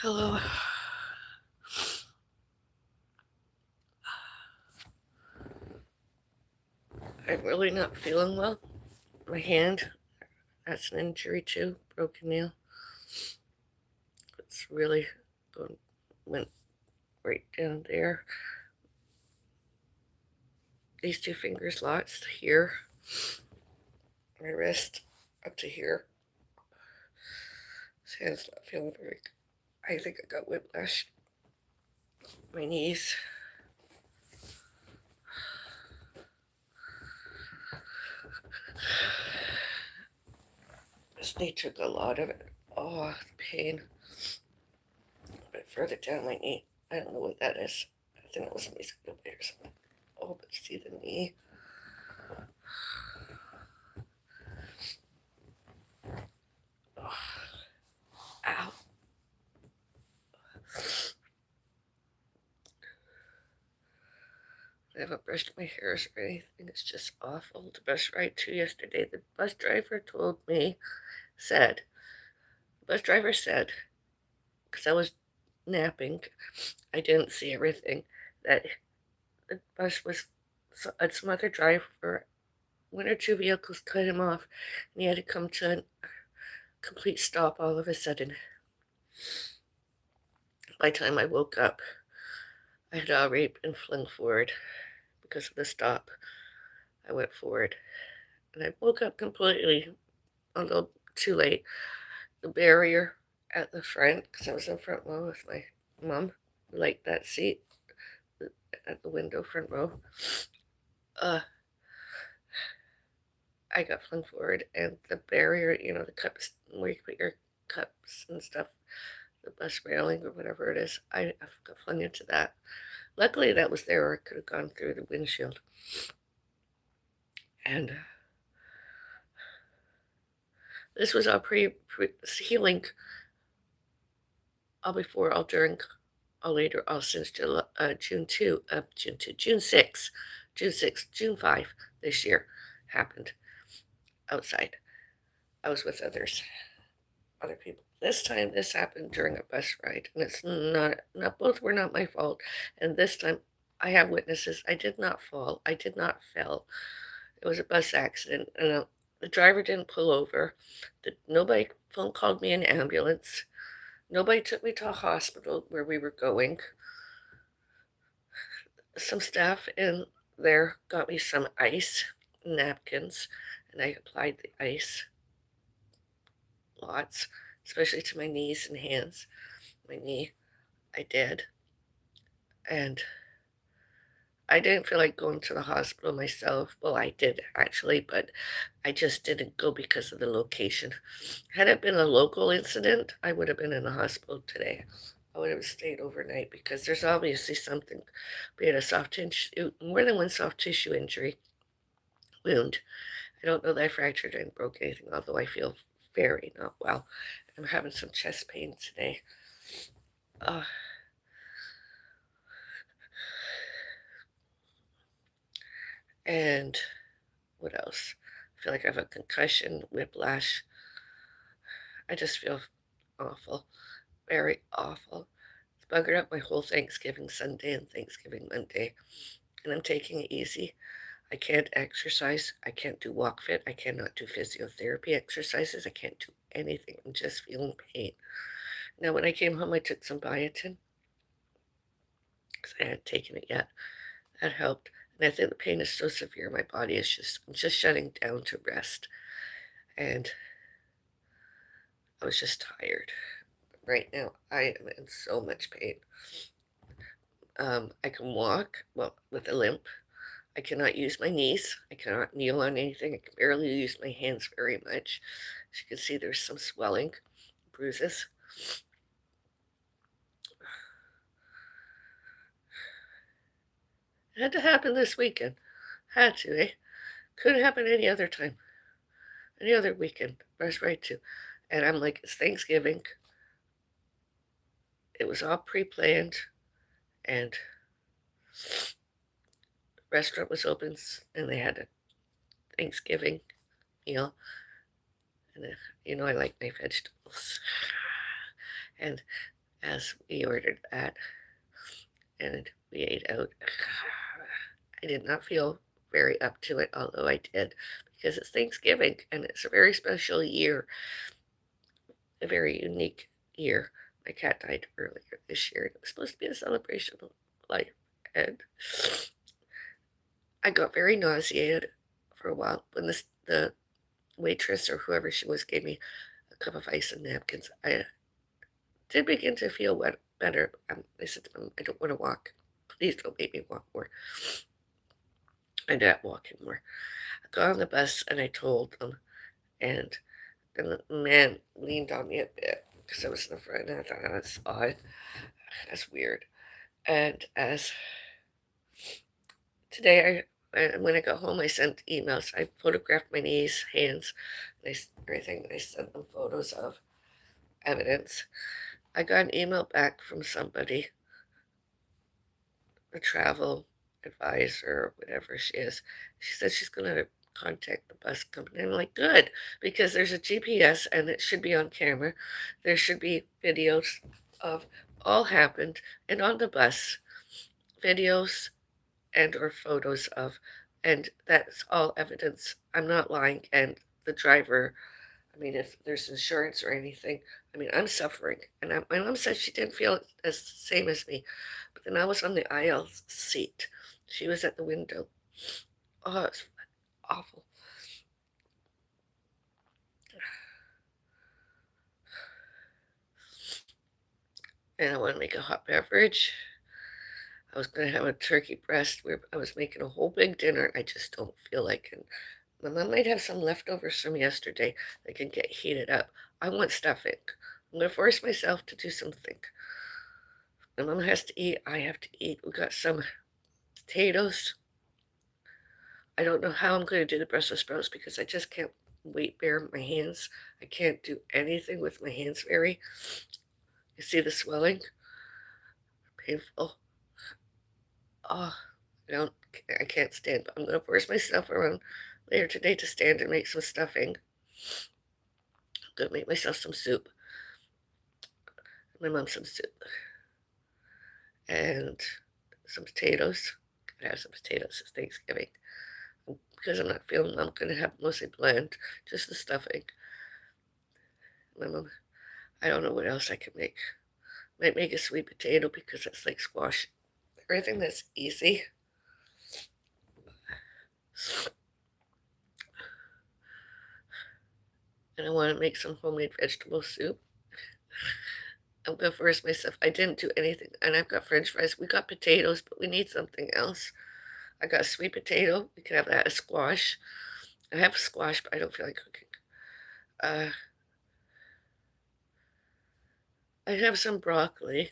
Hello. I'm really not feeling well. My hand, that's an injury too, broken nail. It's really going, went right down there. These two finger slots here, my wrist up to here. This hand's not feeling very good. I think I got whiplash. My knees. This knee took a lot of it. Oh, the pain. But further down my knee, I don't know what that is. I think it was a mosquito bite or something. Oh, but see the knee. Oh, ow. I haven't brushed my hairs or anything. It's just awful. The bus ride too yesterday. The bus driver said, the bus driver said, because I was napping, I didn't see everything, that the bus was, some other driver, one or two vehicles cut him off, and he had to come to a complete stop all of a sudden. By the time I woke up, I had already been flung forward because of the stop. I went forward, and I woke up completely, although too late. The barrier at the front, because I was in front row with my mom, like that seat at the window front row. Uh, I got flung forward, and the barrier, the cups where you put your cups and stuff, the bus railing or whatever it is, I got flung into that. Luckily, that was there, or it could have gone through the windshield. And this was all pre healing, all before, all during, all later, all since June 2, June 6, June 6, June 5 this year happened outside. I was with other people. This time, this happened during a bus ride, and it's not both were not my fault. And this time, I have witnesses. I did not fall. I did not fell. It was a bus accident, and the driver didn't pull over. Nobody phone called me an ambulance. Nobody took me to a hospital where we were going. Some staff in there got me some ice, napkins, and I applied the ice lots, especially to my knees and hands. My knee, I did. And I didn't feel like going to the hospital myself. Well, I did actually, but I just didn't go because of the location. Had it been a local incident, I would have been in the hospital today. I would have stayed overnight because there's obviously something, be it a soft tissue, more than one soft tissue injury wound. I don't know that I fractured and broke anything, although I feel very not well. I'm having some chest pain today. Uh, and what else? I feel like I have a concussion, whiplash. I just feel awful, very awful. It's buggered up my whole Thanksgiving Sunday and Thanksgiving Monday, and I'm taking it easy. I can't exercise. I can't do walk fit. I cannot do physiotherapy exercises. I can't do anything. I'm just feeling pain. Now, when I came home, I took some biotin because I hadn't taken it yet. That helped. And I think the pain is so severe, my body is I'm just shutting down to rest. And I was just tired. Right now, I am in so much pain. I can walk, well, with a limp. I cannot use my knees. I cannot kneel on anything. I can barely use my hands very much. As you can see, there's some swelling, bruises. It had to happen this weekend. Had to, eh? Couldn't happen any other time. Any other weekend. Rush right to. And I'm like, it's Thanksgiving. It was all pre-planned. And restaurant was open, and they had a Thanksgiving meal. And, I like my vegetables. And as we ordered that and we ate out. I did not feel very up to it, although I did, because it's Thanksgiving and it's a very special year, a very unique year. My cat died earlier this year. It was supposed to be a celebration of life, and I got very nauseated for a while when the waitress or whoever she was gave me a cup of ice and napkins. I did begin to feel better. I said to them, I don't want to walk. Please don't make me walk more. I ended up walking more. I got on the bus and I told them, and then the man leaned on me a bit because I was in the front, and I thought that's odd. That's weird. And as today, when I got home, I sent emails. I photographed my knees, hands, everything. I sent them photos of evidence. I got an email back from somebody, a travel advisor or whatever she is. She said she's going to contact the bus company. I'm like, good, because there's a GPS and it should be on camera. There should be videos of all happened and on the bus, videos and or photos of, and that's all evidence. I'm not lying. And the driver, I mean, if there's insurance or anything, I mean, I'm suffering. And my mom said she didn't feel as the same as me. But then I was on the aisle seat. She was at the window. Oh, it's awful. And I want to make a hot beverage. I was going to have a turkey breast where I was making a whole big dinner. I just don't feel like it. My mom might have some leftovers from yesterday that can get heated up. I want stuffing. I'm going to force myself to do something. My mom has to eat. I have to eat. We got some potatoes. I don't know how I'm going to do the Brussels sprouts because I just can't weight bear my hands. I can't do anything with my hands very. You see the swelling? Painful. Oh, I don't. I can't stand. But I'm going to force myself around later today to stand and make some stuffing. I'm going to make myself some soup. My mom some soup. And some potatoes. Gotta have some potatoes. It's Thanksgiving. Because I'm not feeling well, I'm gonna have mostly bland, just the stuffing. My mom, I don't know what else I can make. Might make a sweet potato because it's like squash. Everything that's easy. And I want to make some homemade vegetable soup. I'm gonna force myself. I didn't do anything, and I've got French fries. We got potatoes, but we need something else. I got a sweet potato. We can have that as squash. I have squash, but I don't feel like cooking. Uh, I have some broccoli.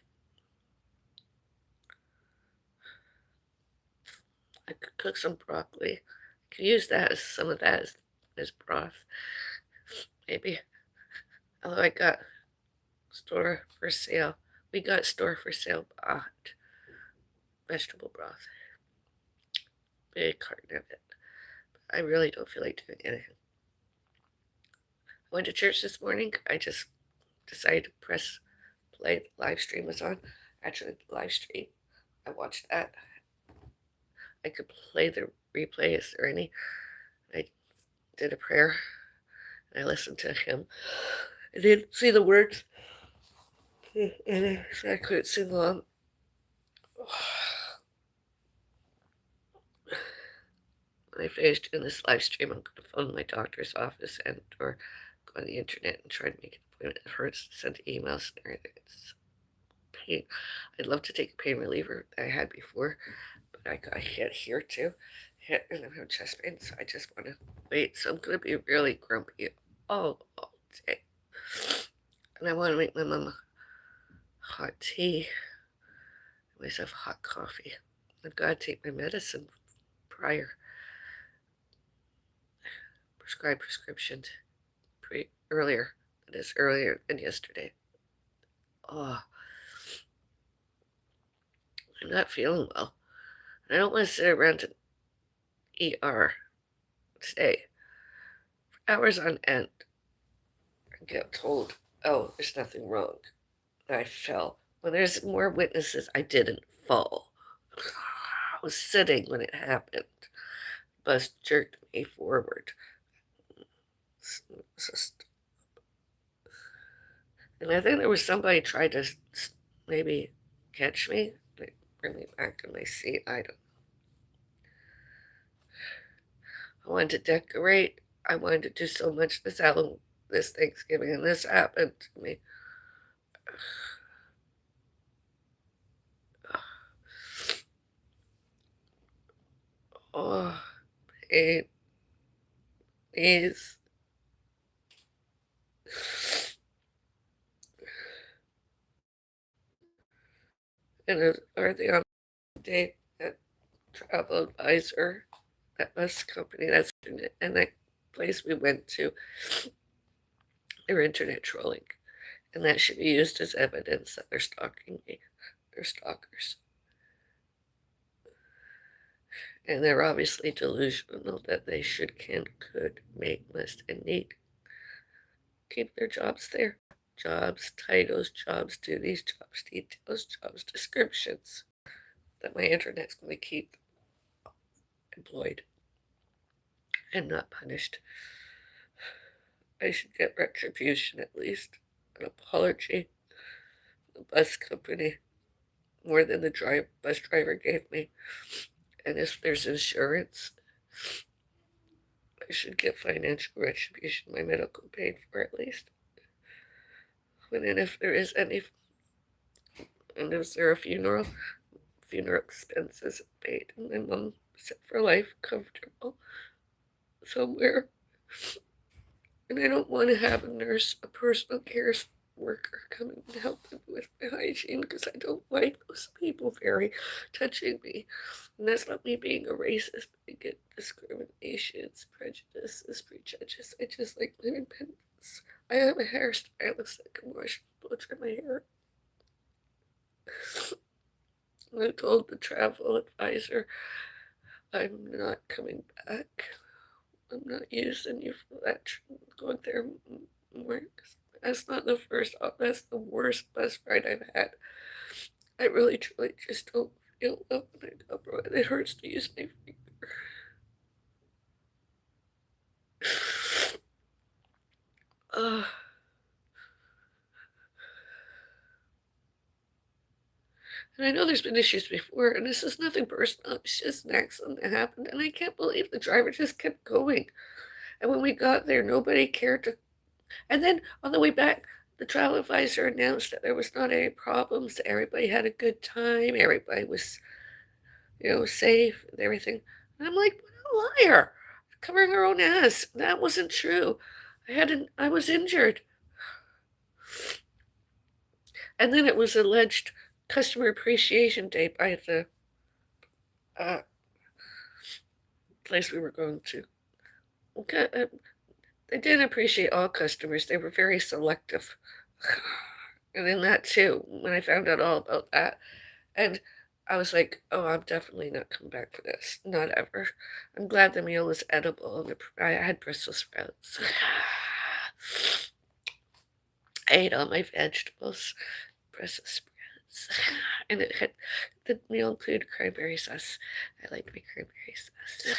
I could cook some broccoli. I could use that as some of that as broth, maybe. Although I got store for sale. We got store for sale bought vegetable broth. Big carton of it. I really don't feel like doing anything. I went to church this morning. I just decided to press play. The live stream was on. Actually, the live stream. I watched that. I could play the replay. Is there any? I did a prayer. And I listened to him. I didn't see the words. And so I couldn't sing along. When I finished in this live stream, I'm going to phone my doctor's office and or go on the internet and try to make an appointment. It hurts to send emails and everything. It's pain. I'd love to take a pain reliever that I had before, but I got hit here too. Hit and I'm having chest pain, so I just want to wait. So I'm going to be really grumpy all day. And I want to make my mom hot tea, myself hot coffee. I've got to take my medicine prior. Prescribed prescription earlier. It is earlier than yesterday. Oh, I'm not feeling well. I don't want to sit around an ER today for hours on end and get told, oh, there's nothing wrong. that I fell. When there's more witnesses, I didn't fall. I was sitting when it happened. Bus jerked me forward. It's just, and I think there was somebody tried to maybe catch me, like bring me back in my seat. I wanted to decorate. I wanted to do so much this Thanksgiving, and this happened to me. Oh, pain, knees. And it was already on the date at Travel Advisor, that bus company, and that place we went to, they were internet trolling, and that should be used as evidence that they're stalking me. They're stalkers. And they're obviously delusional that they should, can, could, may, must, and need keep their jobs there. Jobs, titles, jobs, duties, jobs, details, jobs, descriptions. That my internet's going to keep employed and not punished. I should get retribution at least, an apology. The bus company, more than the bus driver gave me. And if there's insurance, I should get financial retribution, my medical paid for at least. And then if there is any, and is there a funeral expenses paid, and my mom set for life, comfortable somewhere. And I don't want to have a nurse, a personal care worker coming and helping with my hygiene because I don't like those people very touching me. And that's not me being a racist, but I get discriminations, prejudices, prejudices. I just like my independence. I have a hairstylist that can wash blow dry my hair. I told the travel advisor I'm not coming back. I'm not using you for that. Going there more. That's not the first. That's the worst bus ride I've had. I really, truly just don't feel well when I go, bro. It hurts to use my finger. Uh, and I know there's been issues before, and this is nothing personal. It's just an accident that happened, and I can't believe the driver just kept going. And when we got there, nobody cared to. And then on the way back, the travel advisor announced that there was not any problems, that everybody had a good time, everybody was, safe and everything. And I'm like, what a liar, covering her own ass. That wasn't true. I was injured. And then it was alleged Customer Appreciation Day by the uh, place we were going to. Okay, they didn't appreciate all customers. They were very selective. And then that too, when I found out all about that. And I was like, oh, I'm definitely not coming back for this. Not ever. I'm glad the meal was edible and I had Brussels sprouts. I ate all my vegetables, Brussels sprouts. And the meal included cranberry sauce. I like my cranberry sauce.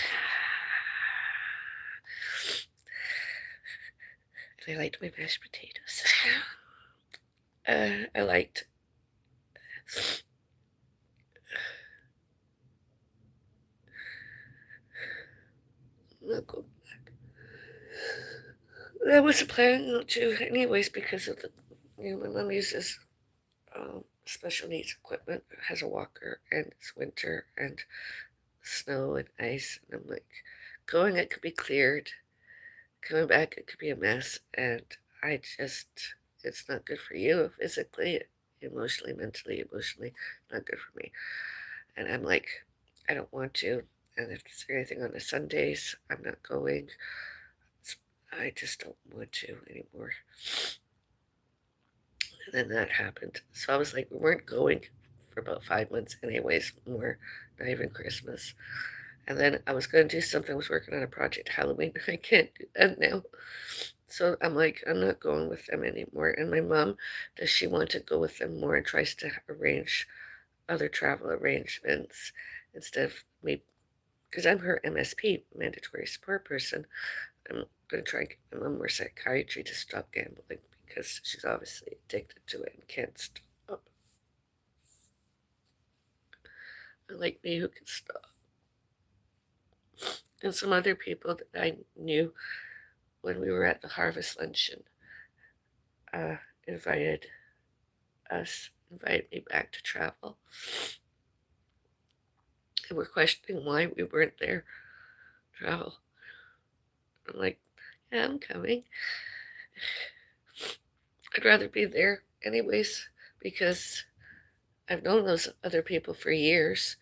And I liked my mashed potatoes. I liked Local. I wasn't planning not to anyways because of my mom uses special needs equipment, has a walker, and it's winter and snow and ice. And I'm like, going, it could be cleared. Coming back, it could be a mess. And it's not good for you physically, emotionally, mentally, emotionally, not good for me. And I'm like, I don't want to. And if there's anything on the Sundays, I'm not going. I just don't want to anymore. And then that happened. So I was like, we weren't going for about 5 months, anyways, more, not even Christmas. And then I was going to do something. I was working on a project Halloween. I can't do that now. So I'm like, I'm not going with them anymore. And my mom, does she want to go with them more and tries to arrange other travel arrangements instead of me, because I'm her MSP, mandatory support person. I'm going to try and get my mom more psychiatry to stop gambling because she's obviously addicted to it and can't stop. Unlike me, who can stop. And some other people that I knew when we were at the harvest luncheon uh, invited invited me back to travel. And were questioning why we weren't there. Travel. I'm like, yeah, I'm coming. I'd rather be there anyways because I've known those other people for years.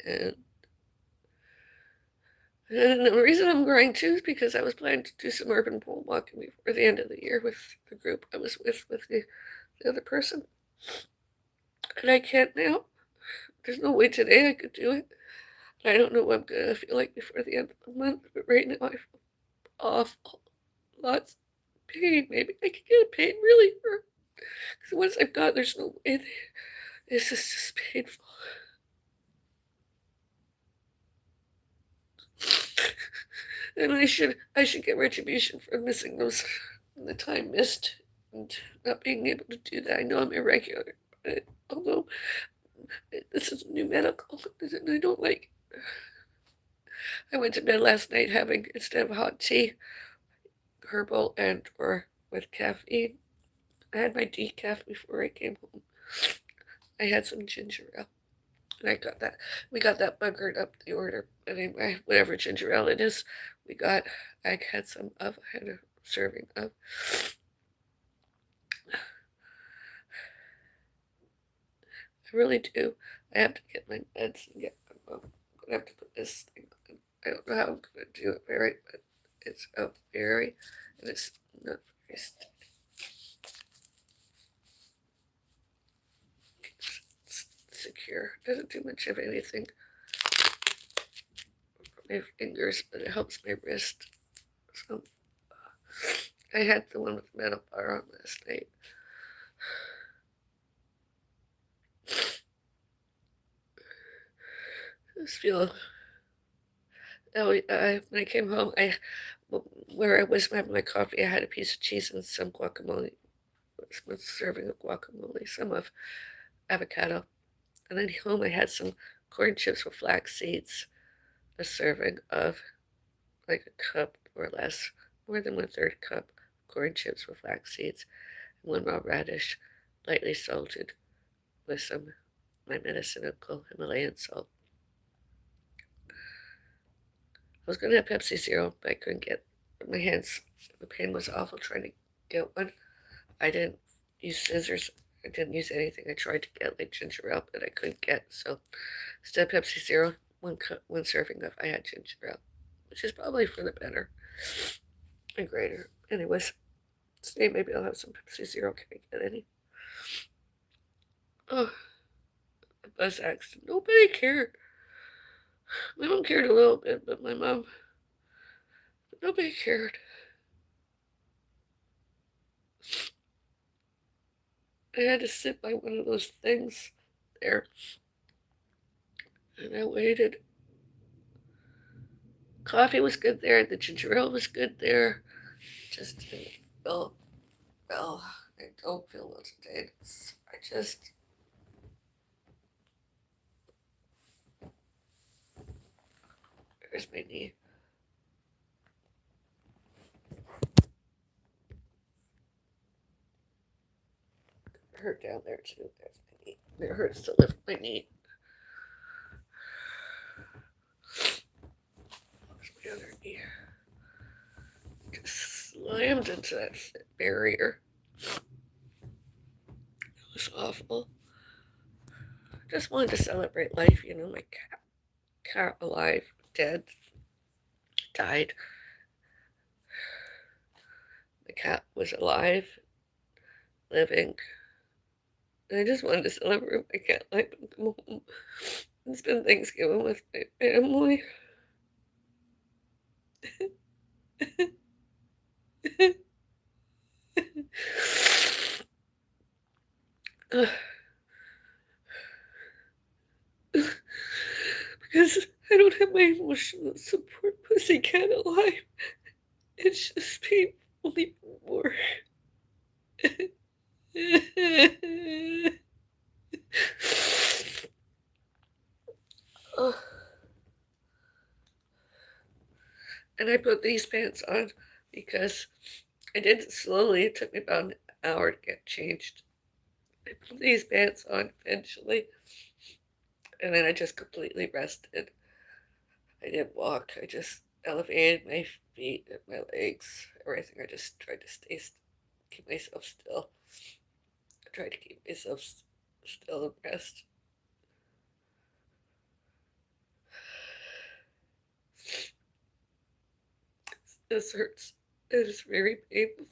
And, and the reason I'm going too is because I was planning to do some urban pole walking before the end of the year with the group I was with the other person. And I can't now. There's no way today I could do it. I don't know what I'm gonna feel like before the end of the month, but right now I feel awful. Lots of pain. Maybe I could get pain really hurt. Because once I've got, there's no way. This is just painful. And I should get retribution for missing those the time missed and not being able to do that. I know I'm irregular, but although this is new medical, and I don't like. I went to bed last night having, instead of hot tea, herbal and or with caffeine. I had my decaf before I came home. I had some ginger ale. And I got that. We got that buggered up the order. Anyway, whatever ginger ale it is, we got. I had some of. I had a serving of. I really do. I have to get my meds and get. I'm gonna have to put this thing on. I don't know how I'm gonna do it very, but it's a very, and it's not very steady. It's secure. Doesn't do much of anything for my fingers, but it helps my wrist. So I had the one with the metal bar on last night. I just feel. Oh, when I came home, where I was having my coffee, I had a piece of cheese and some guacamole. One serving of guacamole, some of avocado, and then home I had some corn chips with flax seeds, a serving of like a cup or less, more than 1/3 cup corn chips with flax seeds, and one raw radish, lightly salted with some my medicinal Himalayan salt. I was gonna have Pepsi Zero, but I couldn't get my hands. The pain was awful trying to get one. I didn't use scissors. I didn't use anything. I tried to get like ginger ale, but I couldn't get. So instead of Pepsi Zero, one serving of I had ginger ale, which is probably for the better and greater. Anyways, today maybe I'll have some Pepsi Zero. Can I get any? Oh, a bus accident. Nobody cared. My mom cared a little bit, but nobody cared. I had to sit by one of those things there, and I waited. Coffee was good there. The ginger ale was good there. Just didn't feel well. I don't feel well today. I just. Where's my knee? It hurt down there too. There's my knee. It hurts to lift my knee. Where's my other knee? Just slammed into that barrier. It was awful. Just wanted to celebrate life, my cat alive, dead, died. The cat was alive, living, I just wanted to celebrate my cat life and come home and spend Thanksgiving with my family. Because I don't have my emotional support pussycat alive. It's just painful even more. Ugh. And I put these pants on because I did it slowly. It took me about an hour to get changed. I put these pants on eventually, and then I just completely rested. I didn't walk. I just elevated my feet and my legs, everything. I just tried to keep myself still. I tried to keep myself still and rest. This hurts. It is very painful.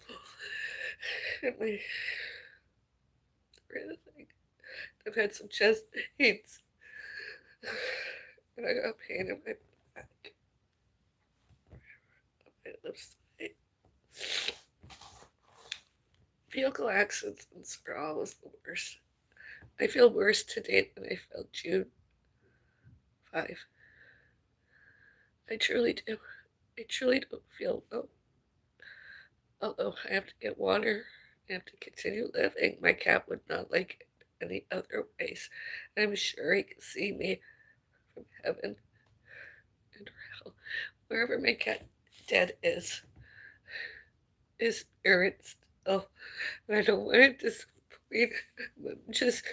And my breathing. I've had some chest pains. And I got pain in my back. My left side. Vehicle accidents are always the worst. I feel worse today than I felt June 5. I truly do. I truly don't feel well. Although I have to get water, I have to continue living. My cat would not like it any other ways. I'm sure he can see me from heaven and hell. Wherever my cat dead is, his spirit still. And I don't want to disappoint him. Just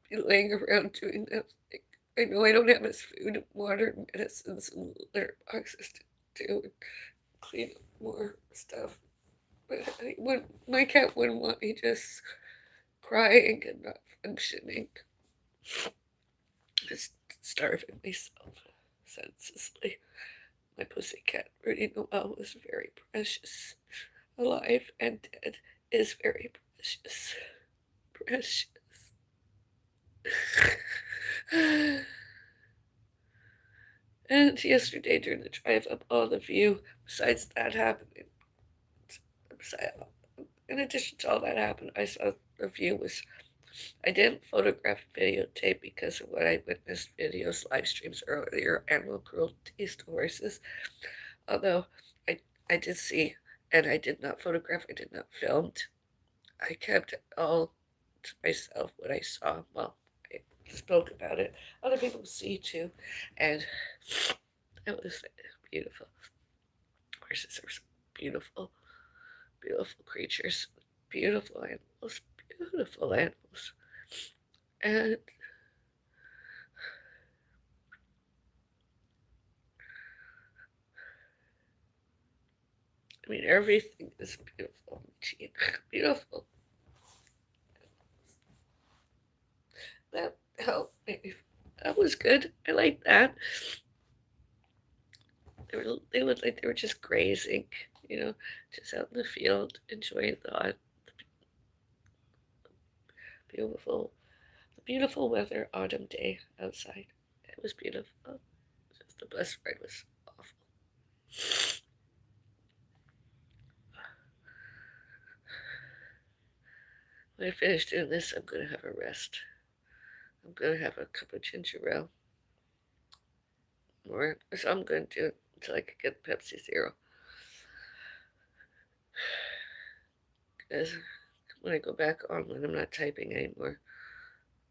be laying around doing nothing. I know I don't have his food and water and medicines and litter boxes to do and clean up more stuff. But my cat wouldn't want me just crying and not functioning, just starving myself senselessly. My pussycat, Rudy Noel, was very precious. Alive and dead is very precious. Precious. And yesterday during the drive up on the view, besides that happening, in addition to all that happened, I saw the view was. I didn't photograph videotape because of what I witnessed videos, live streams earlier, animal cruelty to horses. Although I did see, and I did not photograph, I did not film. I kept it all to myself what I saw. Well, I spoke about it. Other people see too, and it was beautiful. Horses are so beautiful, beautiful creatures, beautiful animals, beautiful animals. And I mean, everything is beautiful, Gene. Beautiful. That helped me. That was good. I like that. They looked like they were just grazing, just out in the field, enjoying the beautiful, the beautiful weather autumn day outside. It was beautiful. Just the bus ride was awful. When I finish doing this, I'm gonna have a rest. I'm gonna have a cup of ginger ale. Or so I'm gonna do until I can get Pepsi Zero. Because when I go back on when I'm not typing anymore,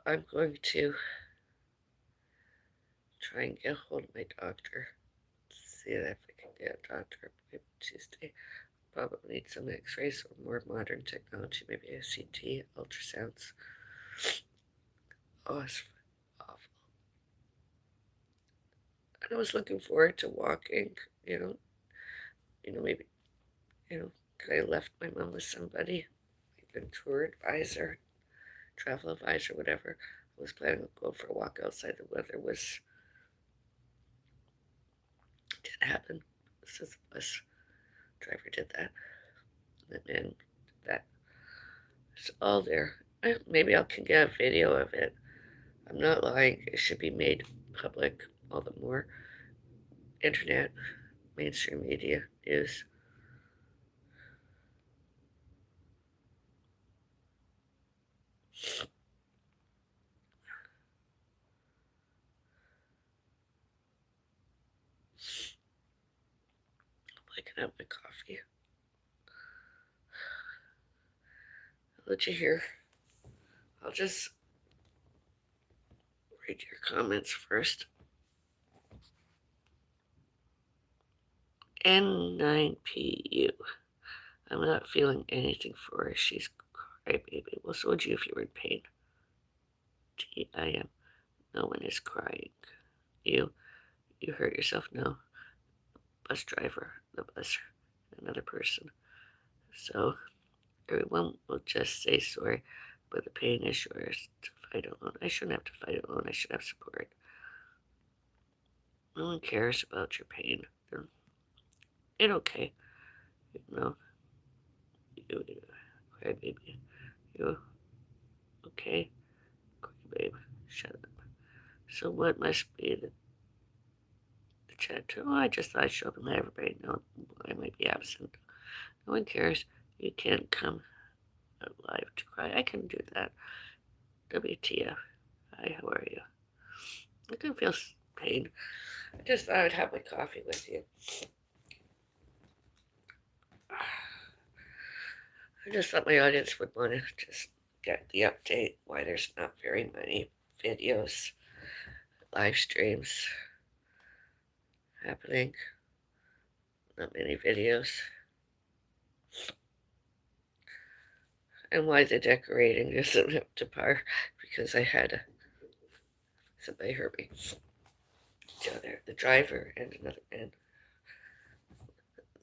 I'm going to try and get a hold of my doctor. See if I can get a doctor appointment Tuesday. Probably need some x-rays or more modern technology, maybe a CT, ultrasounds. Oh, it's awful. And I was looking forward to walking, maybe, could I left my mom with somebody, like a tour advisor, travel advisor, whatever. I was planning on going for a walk outside. The weather didn't happen. Since the bus driver did that. And then that. It's all there. Maybe I can get a video of it. I'm not lying. It should be made public. All the more internet, mainstream media news. Waking up my coffee. I'll let you hear. I'll just read your comments first. N9PU. I'm not feeling anything for her. She's crybaby. Well, so would you if you were in pain. TIM. No one is crying. You hurt yourself? No. Bus driver, the bus, another person. So everyone will just say sorry, but the pain is yours to fight alone. I shouldn't have to fight alone. I should have support. No one cares about your pain. It's okay. You know, you cry baby. You okay? Cry baby. Shut up. So what must be the chat too? Oh, I just thought I'd show up and let everybody know I might be absent. No one cares. You can't come live to cry. I can do that. WTF. Hi, how are you? I can feel pain. I just thought I'd have my coffee with you. I just thought my audience would want to just get the update why there's not very many videos, live streams happening. Not many videos. And why the decorating isn't up to par, because I had somebody heard me. The driver and another man.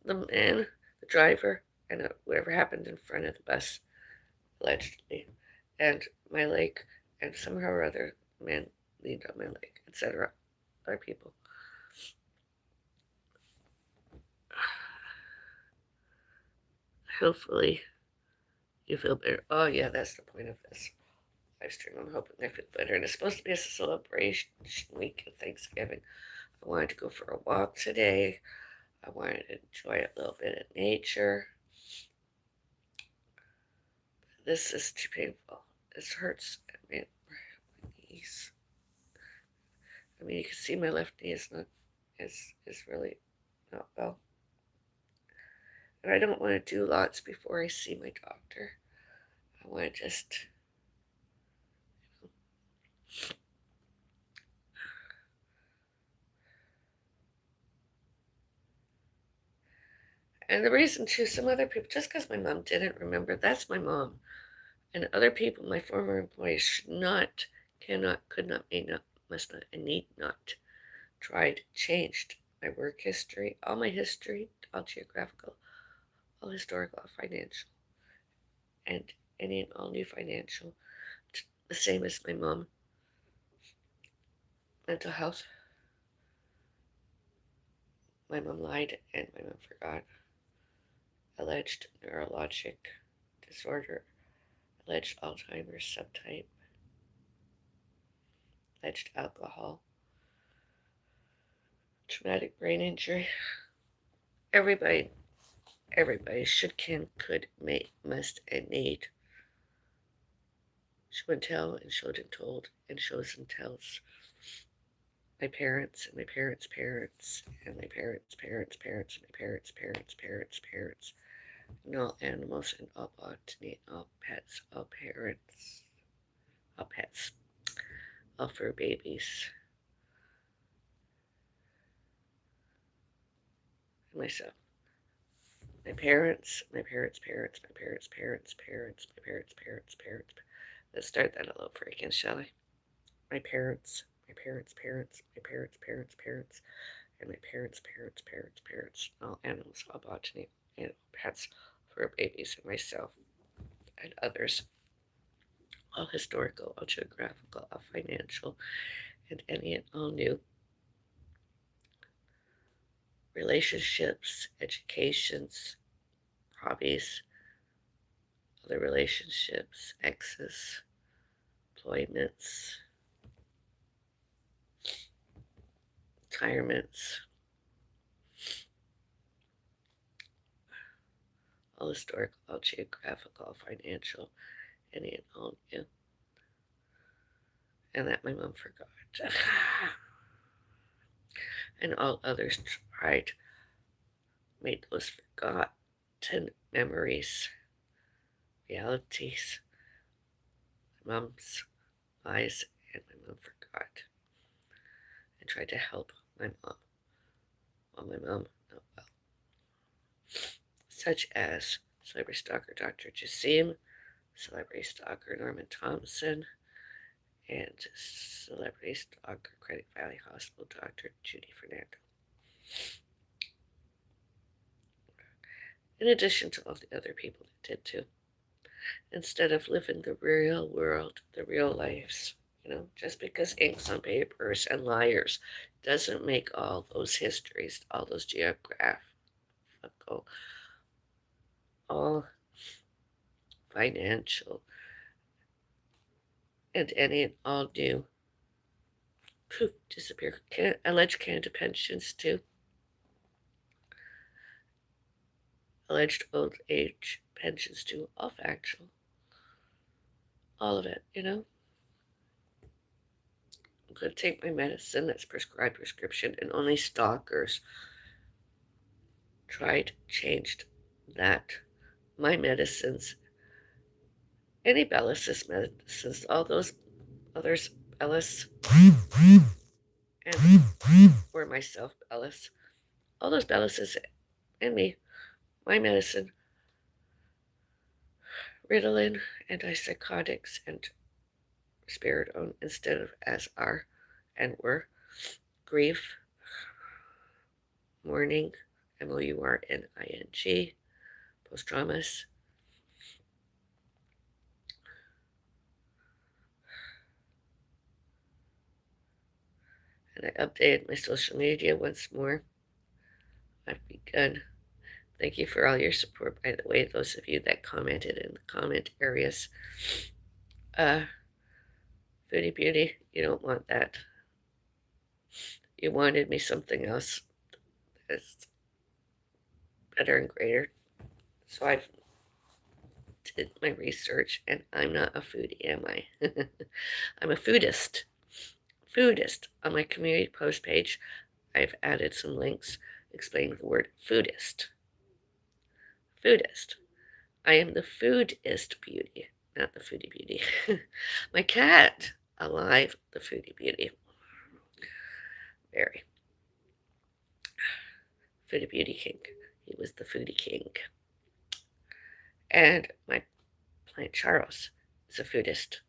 The man, the driver, and whatever happened in front of the bus, allegedly, and my leg, and somehow or other, the man leaned on my leg, etc. Other people. Hopefully, you feel better. Oh, yeah, that's the point of this live stream. I'm hoping I feel better. And it's supposed to be a celebration week of Thanksgiving. I wanted to go for a walk today. I wanted to enjoy a little bit of nature. This is too painful. This hurts. I mean, my knees. I mean, you can see my left knee is really not well. And I don't want to do lots before I see my doctor. I want to just, and the reason too, some other people, just because my mom didn't remember, that's my mom. And other people, my former employees, should not, cannot, could not, may not, must not, and need not tried, changed my work history, all my history, all geographical, all historical, all financial, and any and all new financial, the same as my mom. Mental health. My mom lied and my mom forgot. Alleged neurologic disorder. Alleged Alzheimer's subtype. Alleged alcohol. Traumatic brain injury. Everybody should, can, could, may, must, and need. Show and tell, and showed and told, and shows and tells. My parents, and my parents' parents, and my parents' parents' parents, and my parents' parents' parents' parents, and all animals, and all botany, all pets, all parents, all pets, all fur babies, and myself. My parents, my parents' parents, my parents' parents' parents, my parents' parents' parents. Let's start that all over again, shall I? My parents, my parents' parents, my parents' parents' parents, and my parents' parents' parents' parents, all animals, all botany, and pets, fur babies, and myself, and others, all historical, all geographical, all financial, and any and all new relationships, educations, hobbies, other relationships, exes, employments, retirements, all historical, all geographical, all financial, any and all new. And that my mom forgot. And all others tried, made those forgotten memories, realities. My mom's lies, and my mom forgot. And tried to help my mom while my mom not well. Such as celebrity stalker Dr. Jassim, celebrity stalker Norman Thompson, and celebrity stalker Credit Valley Hospital Dr. Judy Fernando. In addition to all the other people that did too. Instead of living the real world, the real lives. Just because ink's on papers and liars doesn't make all those histories, all those geographical, all financial, and any and all new poof, disappear. Alleged Canada pensions too. Alleged old age pensions too. All factual. All of it, I'm going to take my medicine that's prescribed prescription, and only stalkers tried, changed that. My medicines, any Bellis's medicines, all those others, Bellis, and or myself, Bellis, all those Bellises and me, my medicine, Ritalin, antipsychotics, and risperidone instead of as are and were, grief, mourning, mourning, post-traumas, and I updated my social media once more. I've begun. Thank you for all your support, by the way, those of you that commented in the comment areas. Foodie Beauty, you don't want that. You wanted me something else that's better and greater. So I've did my research, and I'm not a foodie, am I? I'm a foodist. Foodist. On my community post page, I've added some links explaining the word foodist. Foodist. I am the foodist beauty, not the foodie beauty. My cat, alive, the foodie beauty. Very. Foodie beauty king. He was the foodie king. And my plant Charles is a foodist.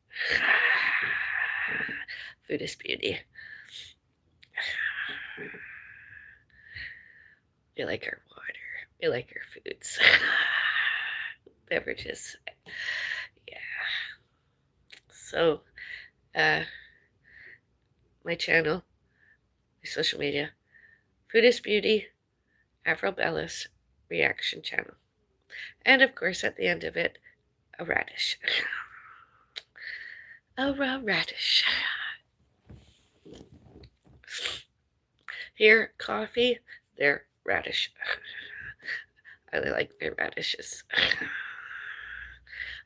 Foodist beauty. We like our water. We like our foods. Beverages. Yeah. So, my channel, my social media, Foodist Beauty, Avril Bellis reaction channel. And of course, at the end of it, a radish. A raw radish. Here, coffee, there, radish. I like my radishes.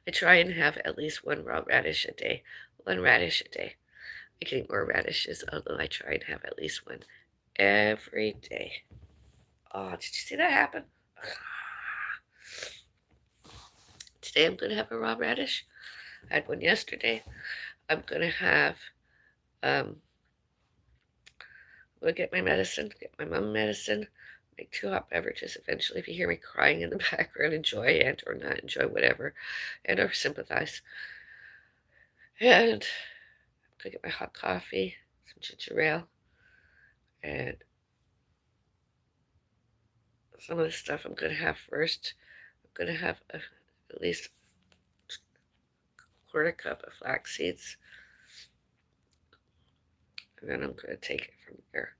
I try and have at least one raw radish a day. One radish a day. I can eat more radishes, although I try and have at least one every day. Oh, did you see that happen? Today I'm going to have a raw radish. I had one yesterday. I'm going to have, we'll get my medicine, get my mom medicine, make 2 hot beverages eventually. If you hear me crying in the background, enjoy it or not enjoy, whatever, and or sympathize. And I'm going to get my hot coffee, some ginger ale, and some of the stuff I'm going to have first. I'm going to have at least a quarter cup of flax seeds. And then I'm going to take it from there.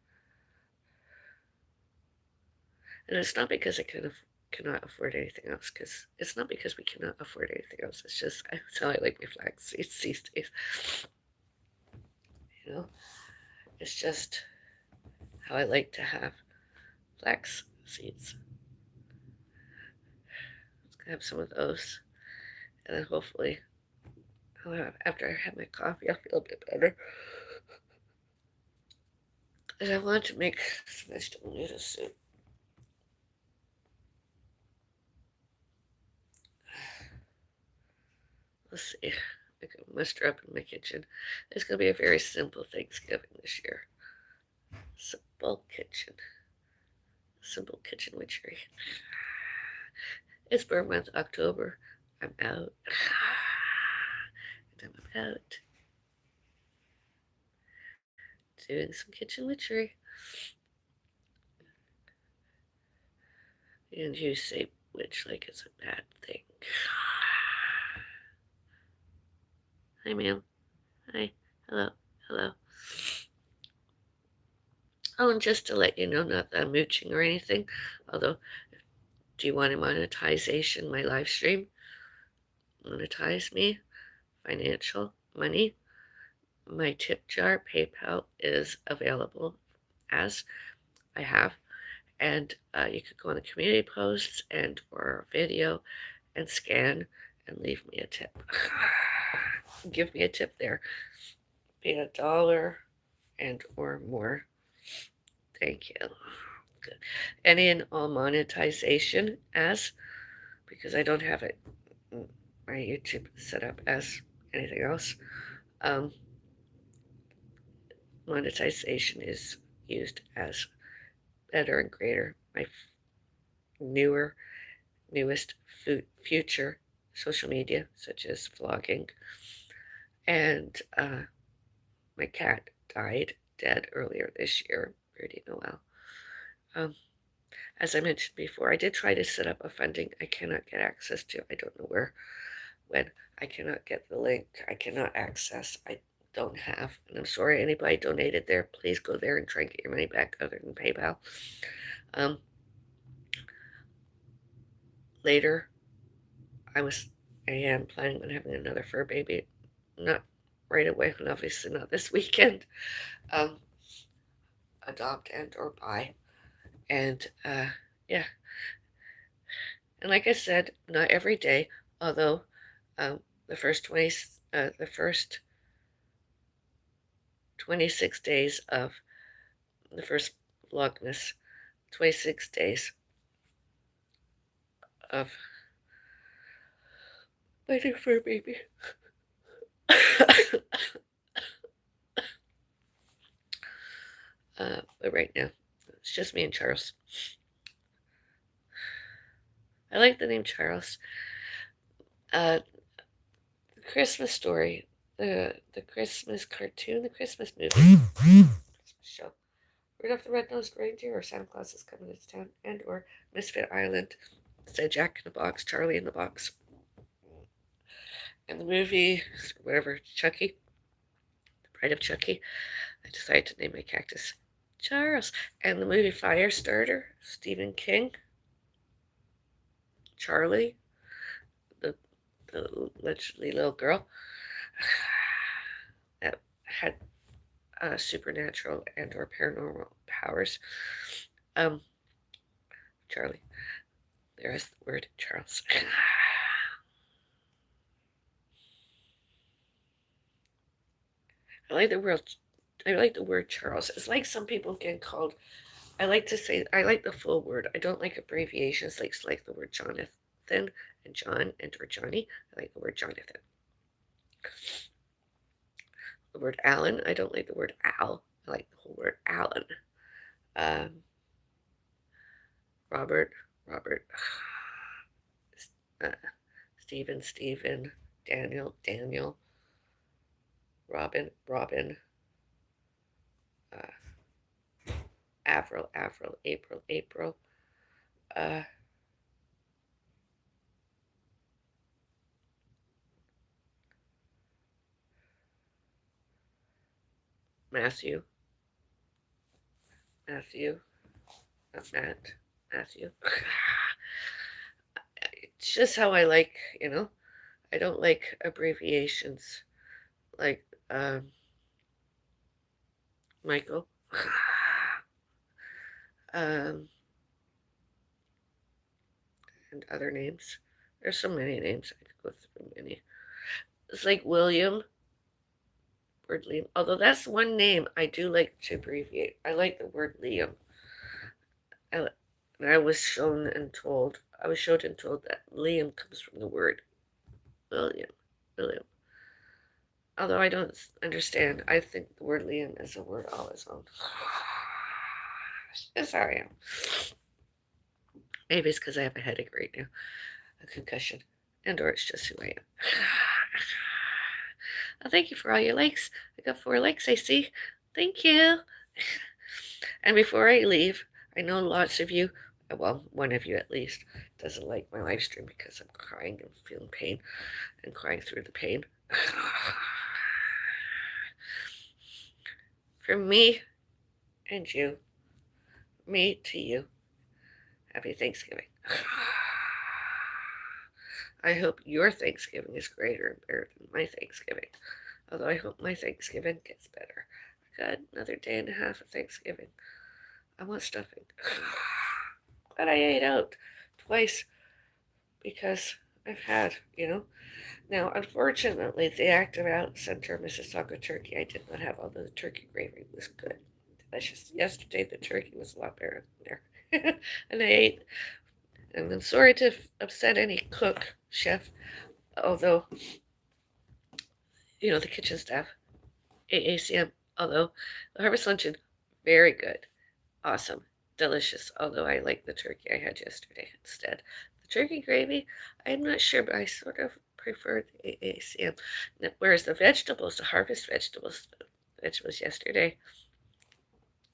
And it's not because I can cannot afford anything else, because it's not because we cannot afford anything else. It's just that's how I like my flax seeds these days. You know, it's just how I like to have flax seeds. Let's have some of those, and then hopefully, after I have my coffee, I'll feel a bit better. And I want to make some vegetable noodle soup. Let's see. I can muster up in my kitchen. It's going to be a very simple Thanksgiving this year. Simple kitchen. Simple kitchen witchery. It's burn month, October. I'm out. And I'm about doing some kitchen witchery. And you say witch like it's a bad thing. Hi, ma'am. Hi. Hello. Hello. Oh, and just to let you know, not that I'm mooching or anything, although, do you want to monetization my live stream? Monetize me? Financial? Money? My tip jar, PayPal, is available as I have. And you could go on the community posts and or video and scan and leave me a tip. Give me a tip there. Be $1 and or more. Thank you. Good. Any and all monetization as, because I don't have it my YouTube set up as anything else. Monetization is used as better and greater. My newest future social media, such as vlogging. And my cat died dead earlier this year, Birdie Noel. As I mentioned before, I did try to set up a funding I cannot get access to. I don't know where, when. I cannot get the link. I cannot access. I don't have. And I'm sorry, anybody donated there, please go there and try and get your money back other than PayPal. Later, I am planning on having another fur baby. Not right away, and obviously not this weekend. Adopt and or buy. And yeah. And like I said, not every day, although the first 26 days of the first Vlogmas, 26 days of waiting for a baby. But right now, it's just me and Charles. I like the name Charles. The Christmas story, the Christmas cartoon, the Christmas movie, Christmas show. Rudolph the Red-Nosed Reindeer, or Santa Claus is Coming to Town, and or Misfit Island, said Jack in the Box, Charlie in the Box. And the movie, whatever, Chucky, The Bride of Chucky, I decided to name my cactus Charles. And the movie Firestarter, Stephen King, Charlie, the allegedly little girl that had supernatural and or paranormal powers. Charlie. There is the word Charles. I like the word Charles. It's like some people get called. I like to say I like the full word. I don't like abbreviations like the word Jonathan and John and or Johnny. I like the word Jonathan. The word Alan. I don't like the word Al. I like the whole word Alan. Robert. Stephen. Daniel. Robin. Avril. April. Matthew. Not Matt. Matthew. It's just how I like, you know? I don't like abbreviations like Michael. um, and other names. There's so many names. I could go through many. It's like William word Liam. Although that's one name I do like to abbreviate. I like the word Liam. I, and I was shown and told. I was showed and told that Liam comes from the word William. William. Although I don't understand, I think the word Liam is a word all its own. Sorry, I am. Maybe it's because I have a headache right now, a concussion, and or it's just who I am. Thank you for all your likes. I got 4 likes, I see. Thank you. And before I leave, I know lots of you, well, one of you at least, doesn't like my live stream because I'm crying and feeling pain and crying through the pain. For me and you, me to you, happy Thanksgiving. I hope your Thanksgiving is greater and better than my Thanksgiving. Although I hope my Thanksgiving gets better. I got another day and a half of Thanksgiving. I want stuffing. But I ate out twice because I've had, Now, unfortunately, the Active Out Center Mississauga turkey, I did not have all the turkey gravy. It was good. Delicious. Yesterday, the turkey was a lot better than there. And I ate. And I'm sorry to upset any cook, chef, although, the kitchen staff, AACM, although the Harvest Luncheon, very good, awesome, delicious, although I like the turkey I had yesterday instead. The turkey gravy, I'm not sure, but I sort of prefer the AACM. Whereas the vegetables, the Harvest vegetables yesterday,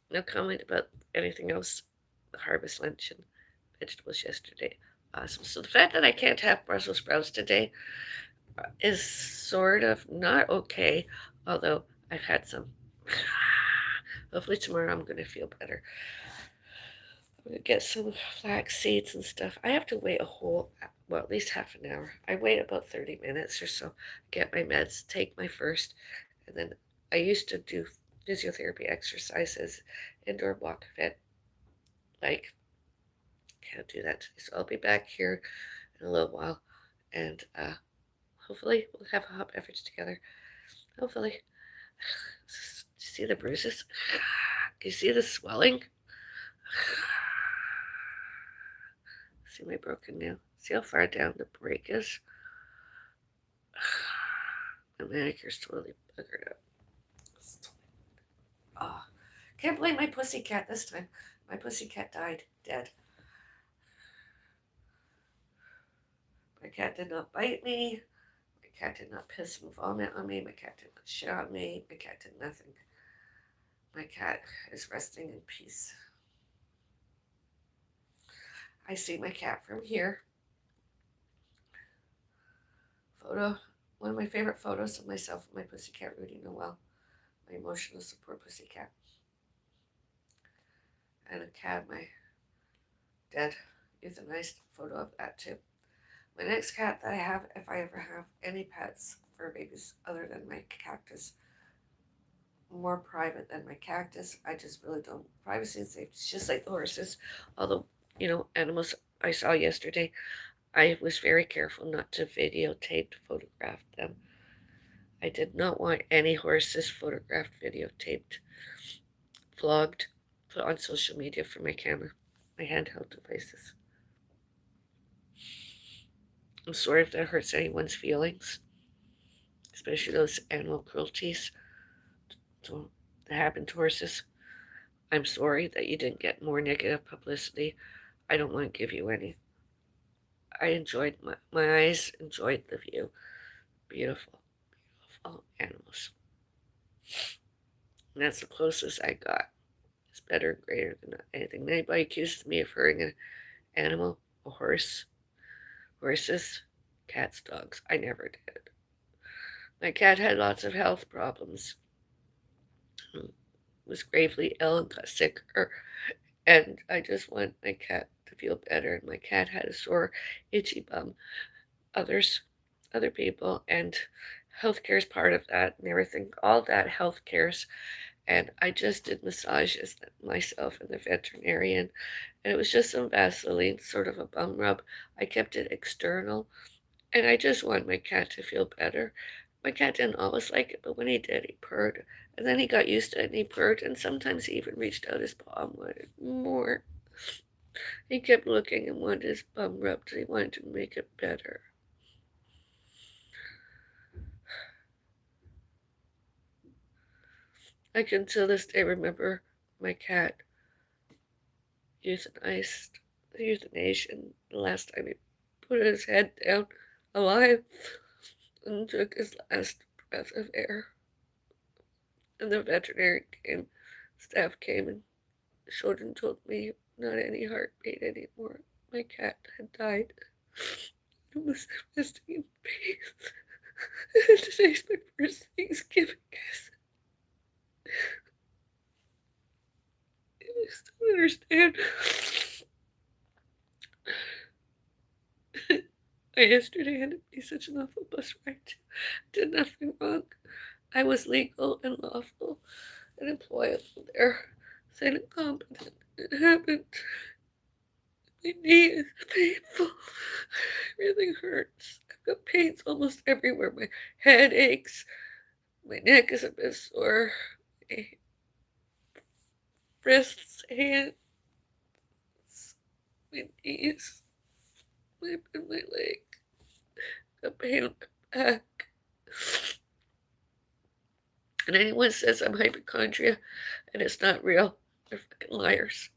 no comment about anything else, the Harvest Luncheon vegetables yesterday, awesome. So the fact that I can't have Brussels sprouts today is sort of not okay, although I've had some. Hopefully tomorrow I'm going to feel better. I'm going to get some flax seeds and stuff. I have to wait at least half an hour. I wait about 30 minutes or so, get my meds, take my first, and then I used to do physiotherapy exercises, indoor walk fit. Like, can't do that today. So I'll be back here in a little while, and hopefully we'll have a hot beverage together. Hopefully. Do you see the bruises? Do you see the swelling? See my broken nail? See how far down the break is? My manicure's totally buggered up. Oh, can't blame my pussycat this time. My pussycat died dead. My cat did not bite me. My cat did not piss and vomit on me. My cat did not shit on me. My cat did nothing. My cat is resting in peace. I see my cat from here. Photo. One of my favorite photos of myself and my pussycat, Rudy Noel. My emotional support pussycat. And a cat, my dead euthanized photo of that too. My next cat that I have, if I ever have any pets, fur babies, other than my cactus, more private than my cactus. I just really don't. Privacy and safety, it's just like the horses. Although, animals I saw yesterday, I was very careful not to videotape, photograph them. I did not want any horses photographed, videotaped, vlogged, put on social media for my camera, my handheld devices. I'm sorry if that hurts anyone's feelings, especially those animal cruelties that happen to horses. I'm sorry that you didn't get more negative publicity. I don't want to give you any. I enjoyed my eyes enjoyed the view. Beautiful, beautiful animals. And that's the closest I got. It's better and greater than anything. Anybody accuses me of hurting an animal, a horse, horses, cats, dogs, I never did. My cat had lots of health problems. Was gravely ill and got sicker. And I just want my cat to feel better. And my cat had a sore, itchy bum. Others, other people, and healthcare is part of that and everything. All that healthcare's. And I just did massages myself and the veterinarian, and it was just some Vaseline, sort of a bum rub. I kept it external, and I just wanted my cat to feel better. My cat didn't always like it, but when he did, he purred. And then he got used to it and he purred, and sometimes he even reached out his paw and wanted more. He kept looking and wanted his bum rubbed. He wanted to make it better. I can till this day remember my cat euthanized, euthanasia, the last time he put his head down alive and took his last breath of air. And the veterinarian staff came and showed and told me not any heartbeat anymore. My cat had died. It was resting in peace. Today's my first Thanksgiving. I still don't understand. I yesterday had to be such an awful bus ride. Did nothing wrong. I was legal and lawful and employable there. Said incompetent. It happened. My knee is painful. It really hurts. I've got pains almost everywhere. My head aches. My neck is a bit sore. My wrists, hands, my knees, my leg. Got pain on my back. And anyone says I'm hypochondria and it's not real, they're fucking liars.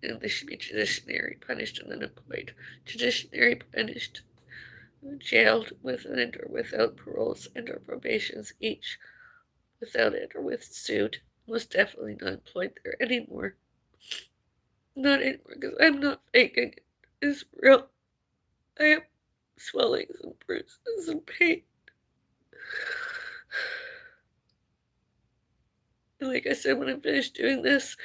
And they should be judiciary punished and unemployed. Judiciary punished, jailed with and or without paroles and or probations each, without it or with sued. Most definitely not employed there anymore. Not anymore, because I'm not faking it. It's real. I have swellings and bruises and pain. And like I said, when I'm finished doing this,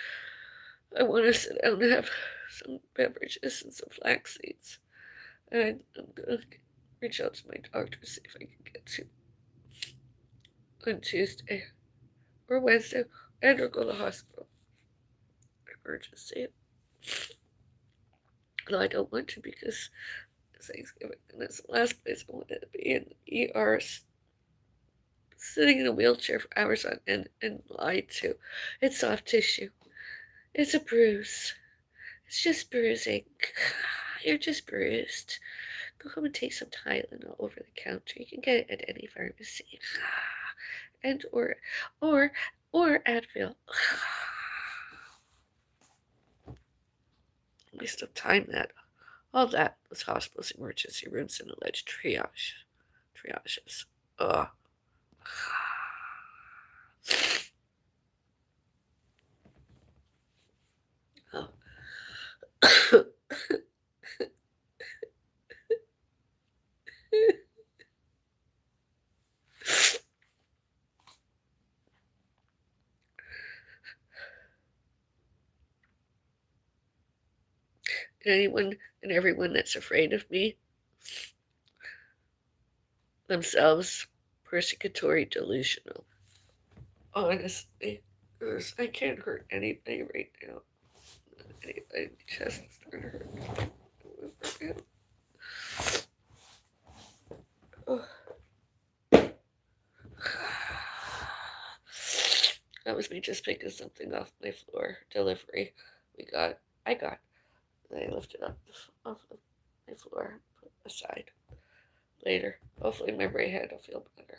I want to sit down and have some beverages and some flax seeds. And I'm going to reach out to my doctor to see if I can get to on Tuesday or Wednesday and or go to the hospital. Emergency. No, I don't want to because it's Thanksgiving and it's the last place I wanted to be in the ER, sitting in a wheelchair for hours on end and lied to. It's soft tissue. It's a bruise. It's just bruising. You're just bruised. Go home and take some Tylenol over the counter. You can get it at any pharmacy. And or Advil. At least of time that all that was hospitals, emergency rooms, and alleged triages. Ugh. Oh. Anyone and everyone that's afraid of me, themselves persecutory delusional. Honestly, I can't hurt anybody right now. My chest is starting to hurt. Oh. That was me just picking something off my floor. Delivery. I got. And I lifted up off of my floor, put it aside. Later. Hopefully my right hand will feel better.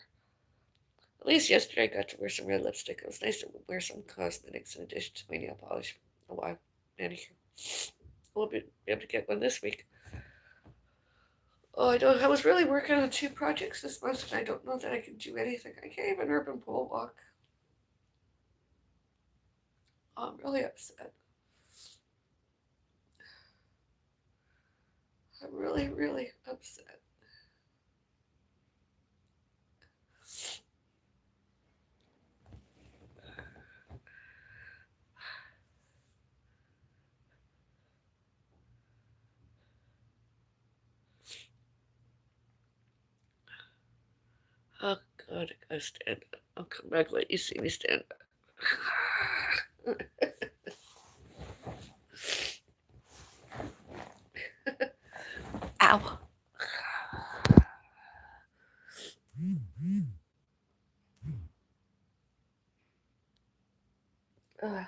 At least yesterday I got to wear some red lipstick. It was nice to wear some cosmetics in addition to my nail polish for a while. Manicure. We'll be able to get one this week. Oh, I was really working on 2 projects this month, and I don't know that I can do anything. I can't even urban pole walk. Oh, I'm really upset. I'm really, really upset. Oh God, I gotta stand up. I'll come back let you see me stand up. Ow. Ugh.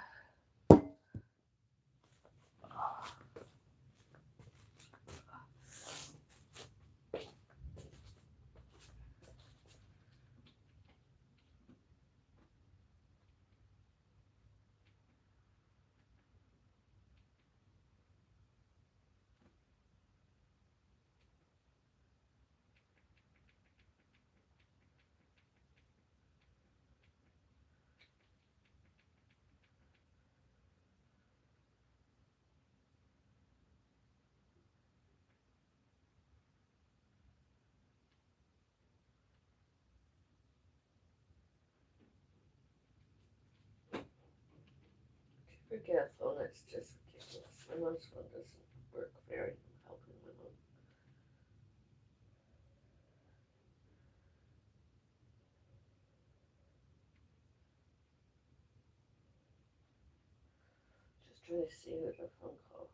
Forget a phone, it's just ridiculous. My mom's phone doesn't work very helping my mom. Just trying to see who the phone call.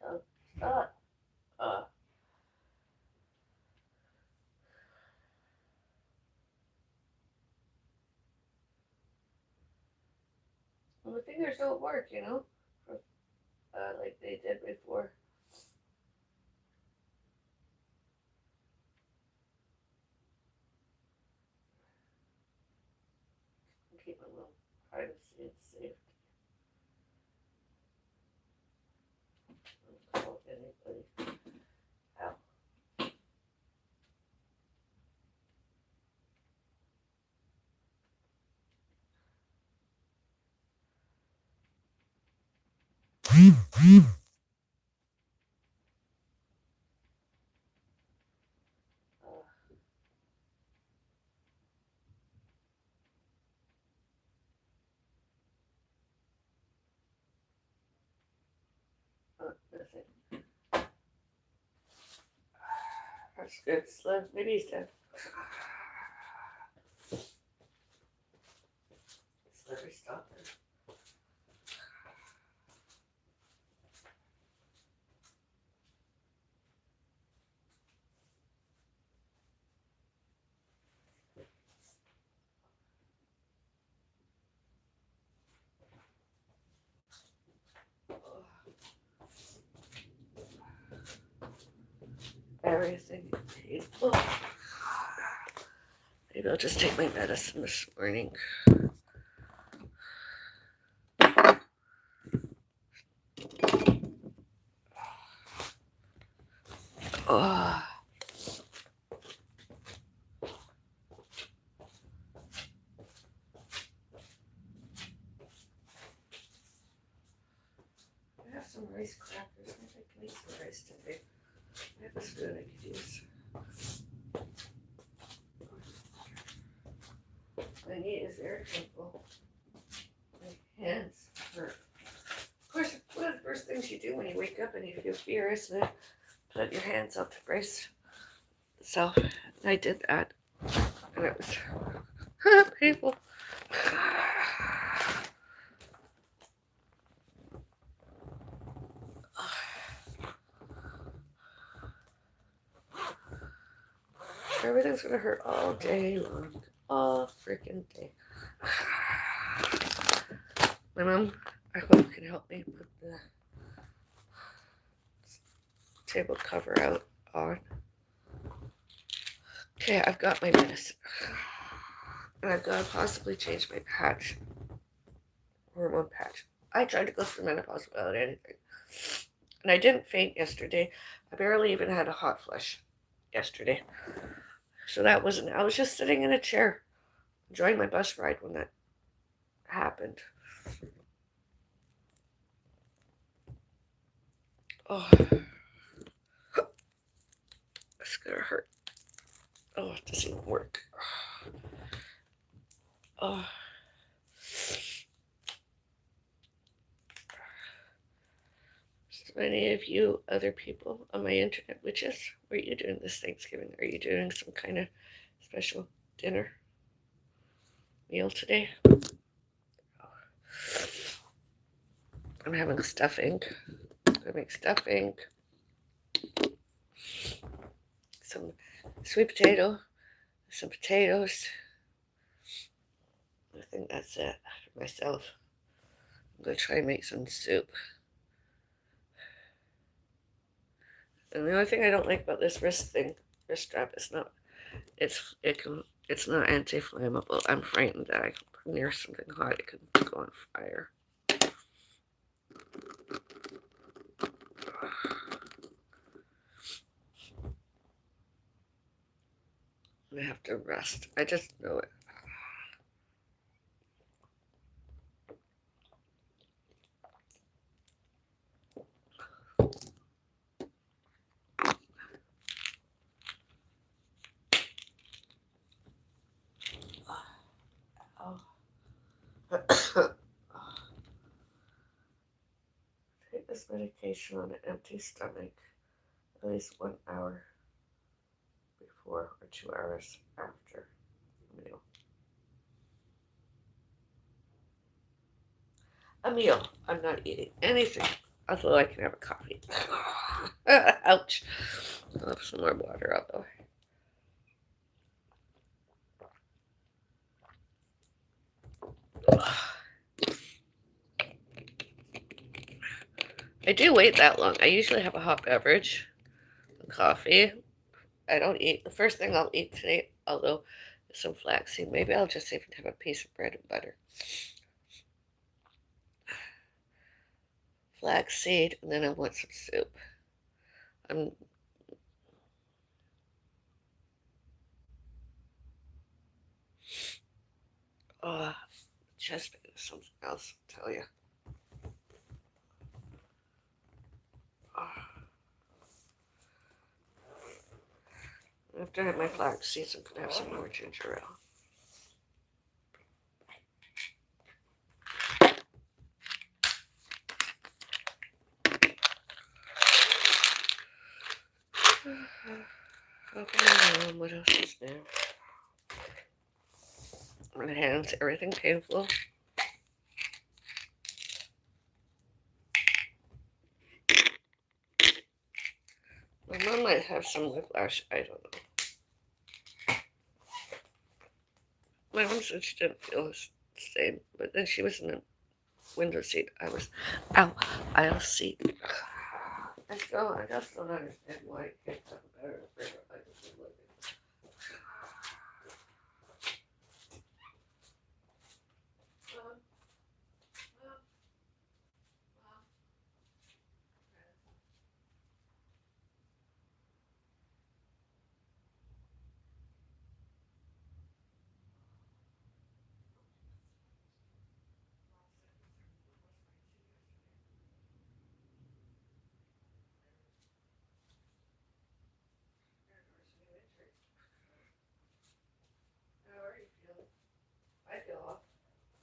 Oh, stop. Uh, well, the fingers don't work, you know, like they did before. Keep my little privacy and safety. Don't call anybody. Ow. Uh, nothing. That's good. Slow. Maybe he's dead. Slippery stop there. Everything painful. Maybe I'll just take my medicine this morning. Oh, I have some rice crackers. Maybe I can eat some rice today. I have a spoon I could use. My knee is very painful. My hands hurt. Of course, one of the first things you do when you wake up and you feel fear is to put your hands up to brace yourself. And I did that, and it was painful. Everything's gonna hurt all day long. All freaking day. My mom, I hope, can help me put the table cover out on. Okay, I've got my medicine. And I've got to possibly change my patch. Hormone patch. I tried to go through menopause without anything. And I didn't faint yesterday. I barely even had a hot flush yesterday. So that wasn't, I was just sitting in a chair, enjoying my bus ride when that happened. Oh, it's gonna hurt. Oh, it doesn't even work. Oh. So any of you other people on my internet witches, what are you doing this Thanksgiving? Are you doing some kind of special dinner meal today? I'm having stuffing. I make stuffing, some sweet potato, some potatoes. I think that's it for myself. I'm gonna try and make some soup. And the only thing I don't like about this wrist strap, it's not anti-flammable. I'm frightened that I can put near something hot, it could go on fire. I have to rest. I just know it. Take this medication on an empty stomach at least 1 hour before or 2 hours after a meal. A meal. I'm not eating anything, although I can have a coffee. Ouch. I'll have some more water, although. I do wait that long. I usually have a hot beverage, coffee. I don't eat. The first thing I'll eat today, although, is some flaxseed. Maybe I'll just even have a piece of bread and butter. Flaxseed, and then I want some soup. I'm chest pain is something else, I'll tell you. After I have my flax seeds, I'm gonna have some more ginger ale. Okay, what else is there? My hands, everything painful. My mom might have some whiplash, I don't know. My mom said she didn't feel the same, but then she was in the window seat. Aisle seat. I just don't understand why it can't have a better figure. I just look at it. How are you feeling? I feel off.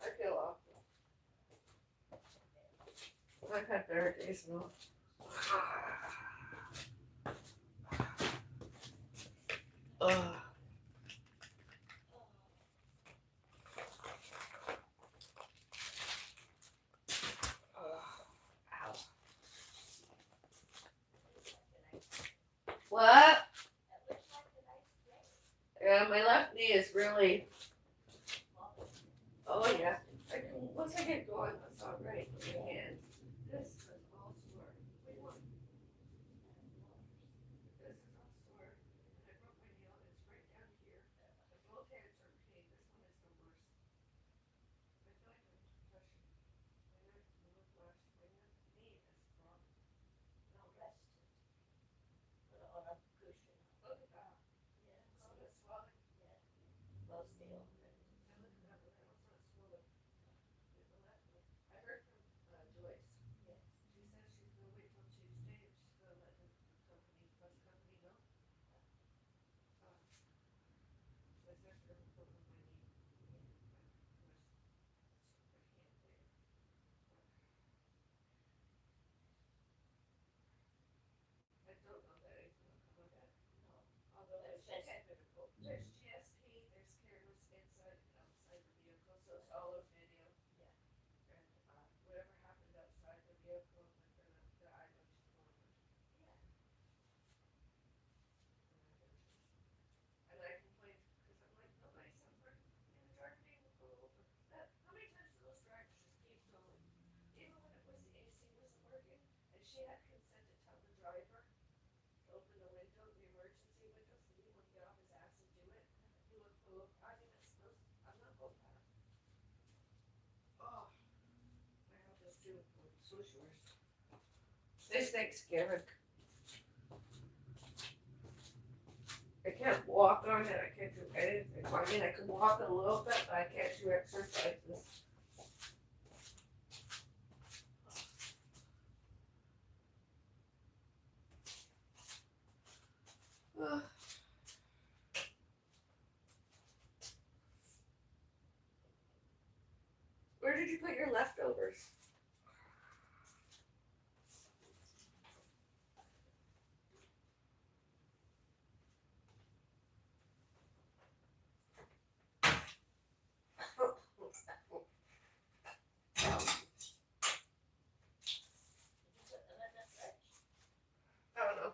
I feel off. I've had better days now. Ugh. Ow. What? Yeah, my left knee is really. Oh yeah. Once I get going, that's all right. My hands. This is all sore. Wait, what? This is all sore. And I broke my nail. It's right down here. But both hands are in pain. This one is the worst. I feel like I'm concussion. My neck, my whiplash, my knee is throbbing. No rest. On a cushion. Look at that. Yeah. Oh, that's swelling. Yeah. Well, still. I look at that, but I know it's not swollen. I heard from Joyce This Thanksgiving. I can't walk on it. I can't do anything. I mean, I can walk a little bit, but I can't do exercises. Ugh. Where did you put your leftovers? I don't know.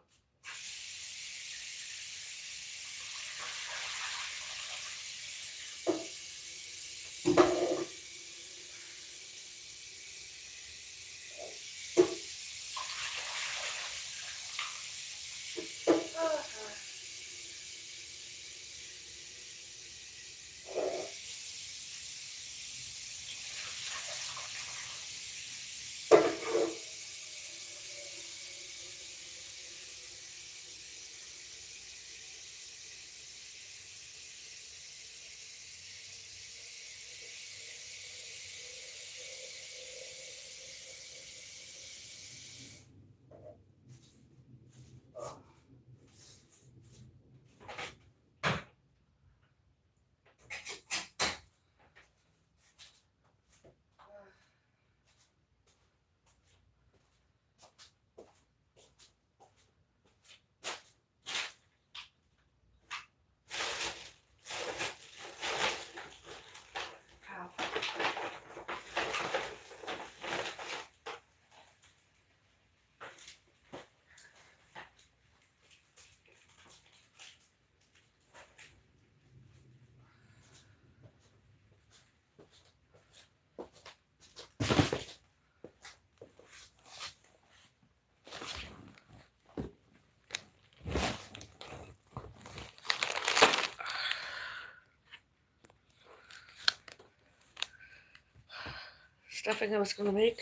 Stuffing I was going to make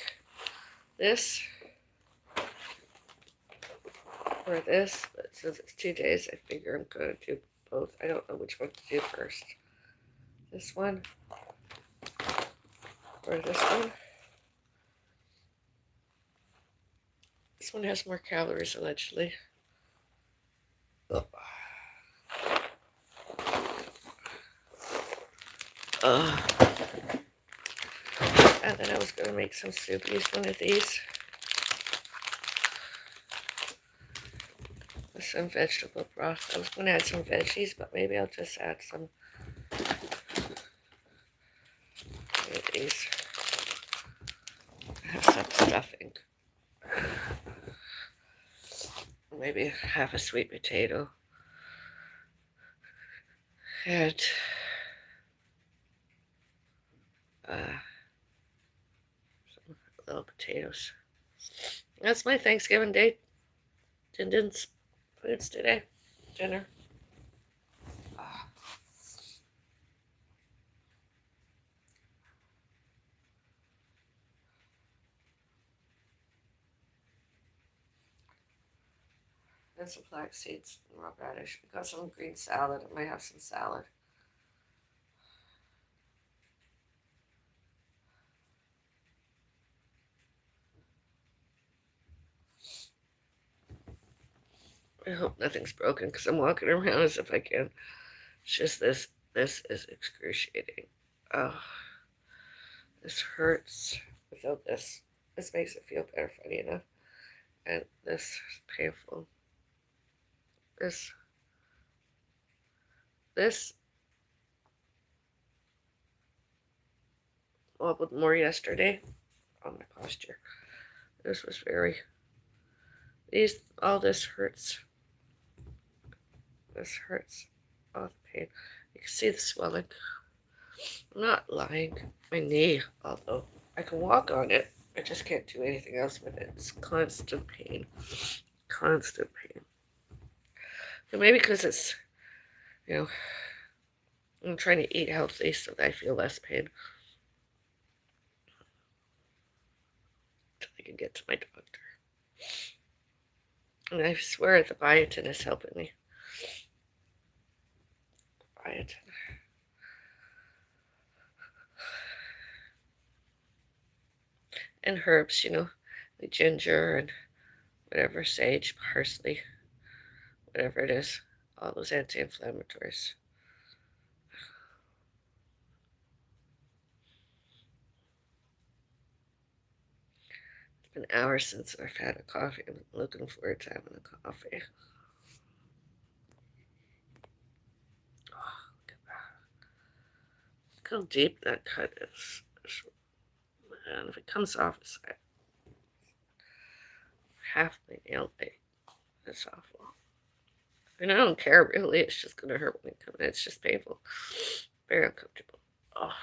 this or this, but since it's 2 days, I figure I'm going to do both. I don't know which one to do first. This one or this one. This one has more calories allegedly. Oh. And then I was going to make some soup, use one of these. With some vegetable broth. I was going to add some veggies, but maybe I'll just add some of these. Have some stuffing. Maybe half a sweet potato. And some little potatoes. That's my Thanksgiving Day. Tendons foods today. Dinner. And some flax seeds and raw radish. We got some green salad. I might have some salad. I hope nothing's broken because I'm walking around as if I can. It's just this This is excruciating. Oh, this hurts. Without this, this makes it feel better, funny enough. And this is painful. This, this wobbled more yesterday on my posture. This was very, all this hurts. This hurts. All the pain. You can see the swelling. I'm not lying. My knee, although I can walk on it, I just can't do anything else with it. It's constant pain. Constant pain. And maybe because it's, you know, I'm trying to eat healthy so that I feel less pain. Until I can get to my doctor. And I swear the biotin is helping me. Biotin. And herbs, like ginger and whatever, sage, parsley, whatever it is, all those anti-inflammatories. It's been hours since I've had a coffee. I'm looking forward to having a coffee. Oh, look at that. Look how deep that cut is. And if it comes off, it's like half my nail bite. That's awful. And I don't care really. It's just gonna hurt when it comes. It's just painful. Very uncomfortable. Oh.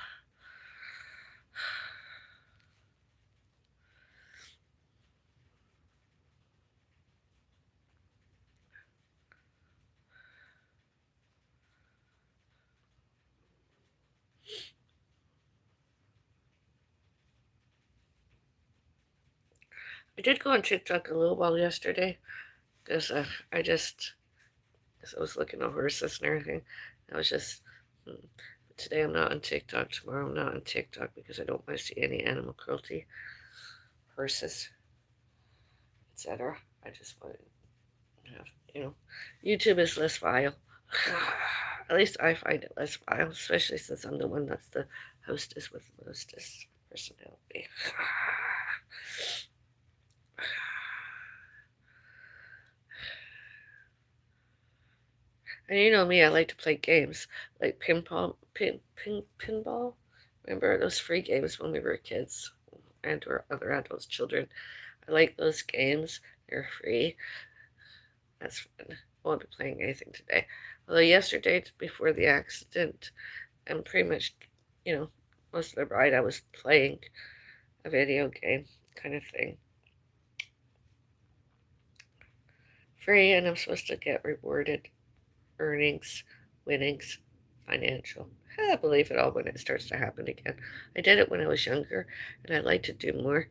I did go on TikTok a little while yesterday because because I was looking at horses and everything. I was just, today I'm not on TikTok, tomorrow I'm not on TikTok because I don't want to see any animal cruelty, horses, etc. I just want to have, YouTube is less vile. At least I find it less vile, especially since I'm the one that's the hostess with the mostest personality. And you know me, I like to play games like pinball. Remember those free games when we were kids and or other adults, children. I like those games. They're free. That's fun. I won't be playing anything today. Although yesterday, before the accident, and pretty much, most of the ride I was playing a video game kind of thing. Free, and I'm supposed to get rewarded earnings, winnings, financial. I believe it all when it starts to happen again. I did it when I was younger, and I'd like to do more.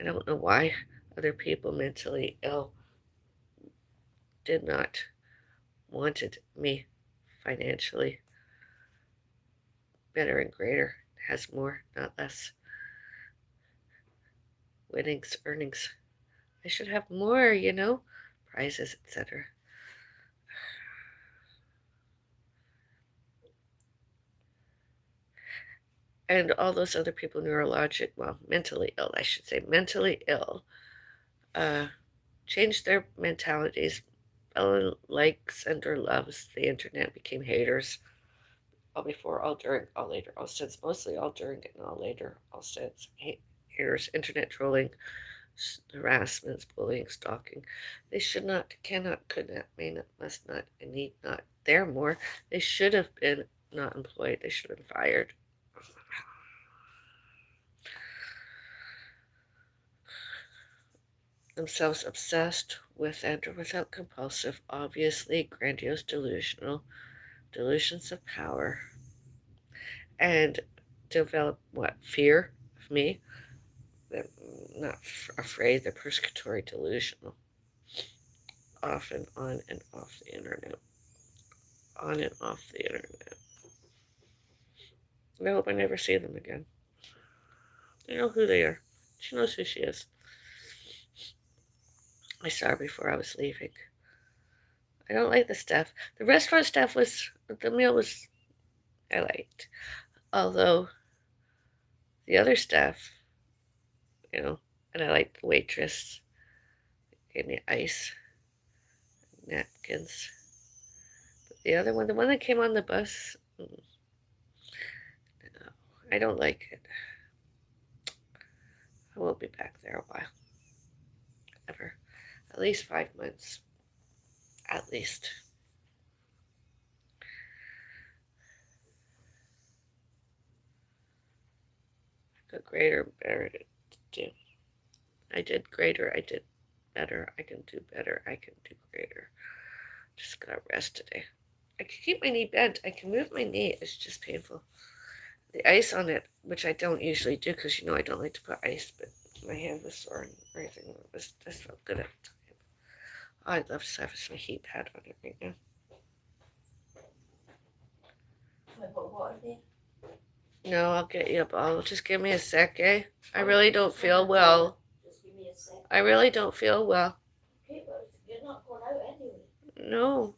I don't know why other people mentally ill did not wanted me financially better and greater. Has more, not less. Winnings, earnings. I should have more, prizes, etc. And all those other people mentally ill, I should say, mentally ill, changed their mentalities, fell in likes and or loves the internet, became haters, all before, all during, all later, all since, mostly all during and all later, all since, haters, internet trolling, harassments, bullying, stalking. They should not, cannot, could not, may not, must not, and need not. They're more. They should have been not employed. They should have been fired. Themselves obsessed with and or without compulsive, obviously grandiose delusions of power, and develop what? Fear of me? They're not afraid, they're persecutory delusional. Often on and off the internet. On and off the internet. I hope I never see them again. I know who they are. She knows who she is. I saw her before I was leaving. I don't like the staff. The restaurant staff the meal was I liked. Although the other staff, you know, and I liked the waitress, gave me ice, napkins. But the other one, the one that came on the bus, no, I don't like it. I won't be back there a while. Ever. At least 5 months. At least. I got greater, better to do. I did greater, I did better, I can do better, I can do greater. Just gotta rest today. I can keep my knee bent. I can move my knee. It's just painful. The ice on it, which I don't usually do because you know I don't like to put ice, but my hand was sore and everything. This felt good at the time. Oh, I'd love to have some heat pad on it right now. No, I'll get you up. I'll just give me a sec, eh? I really don't feel well. I really don't feel well. Okay, but you're not going out anyway. No.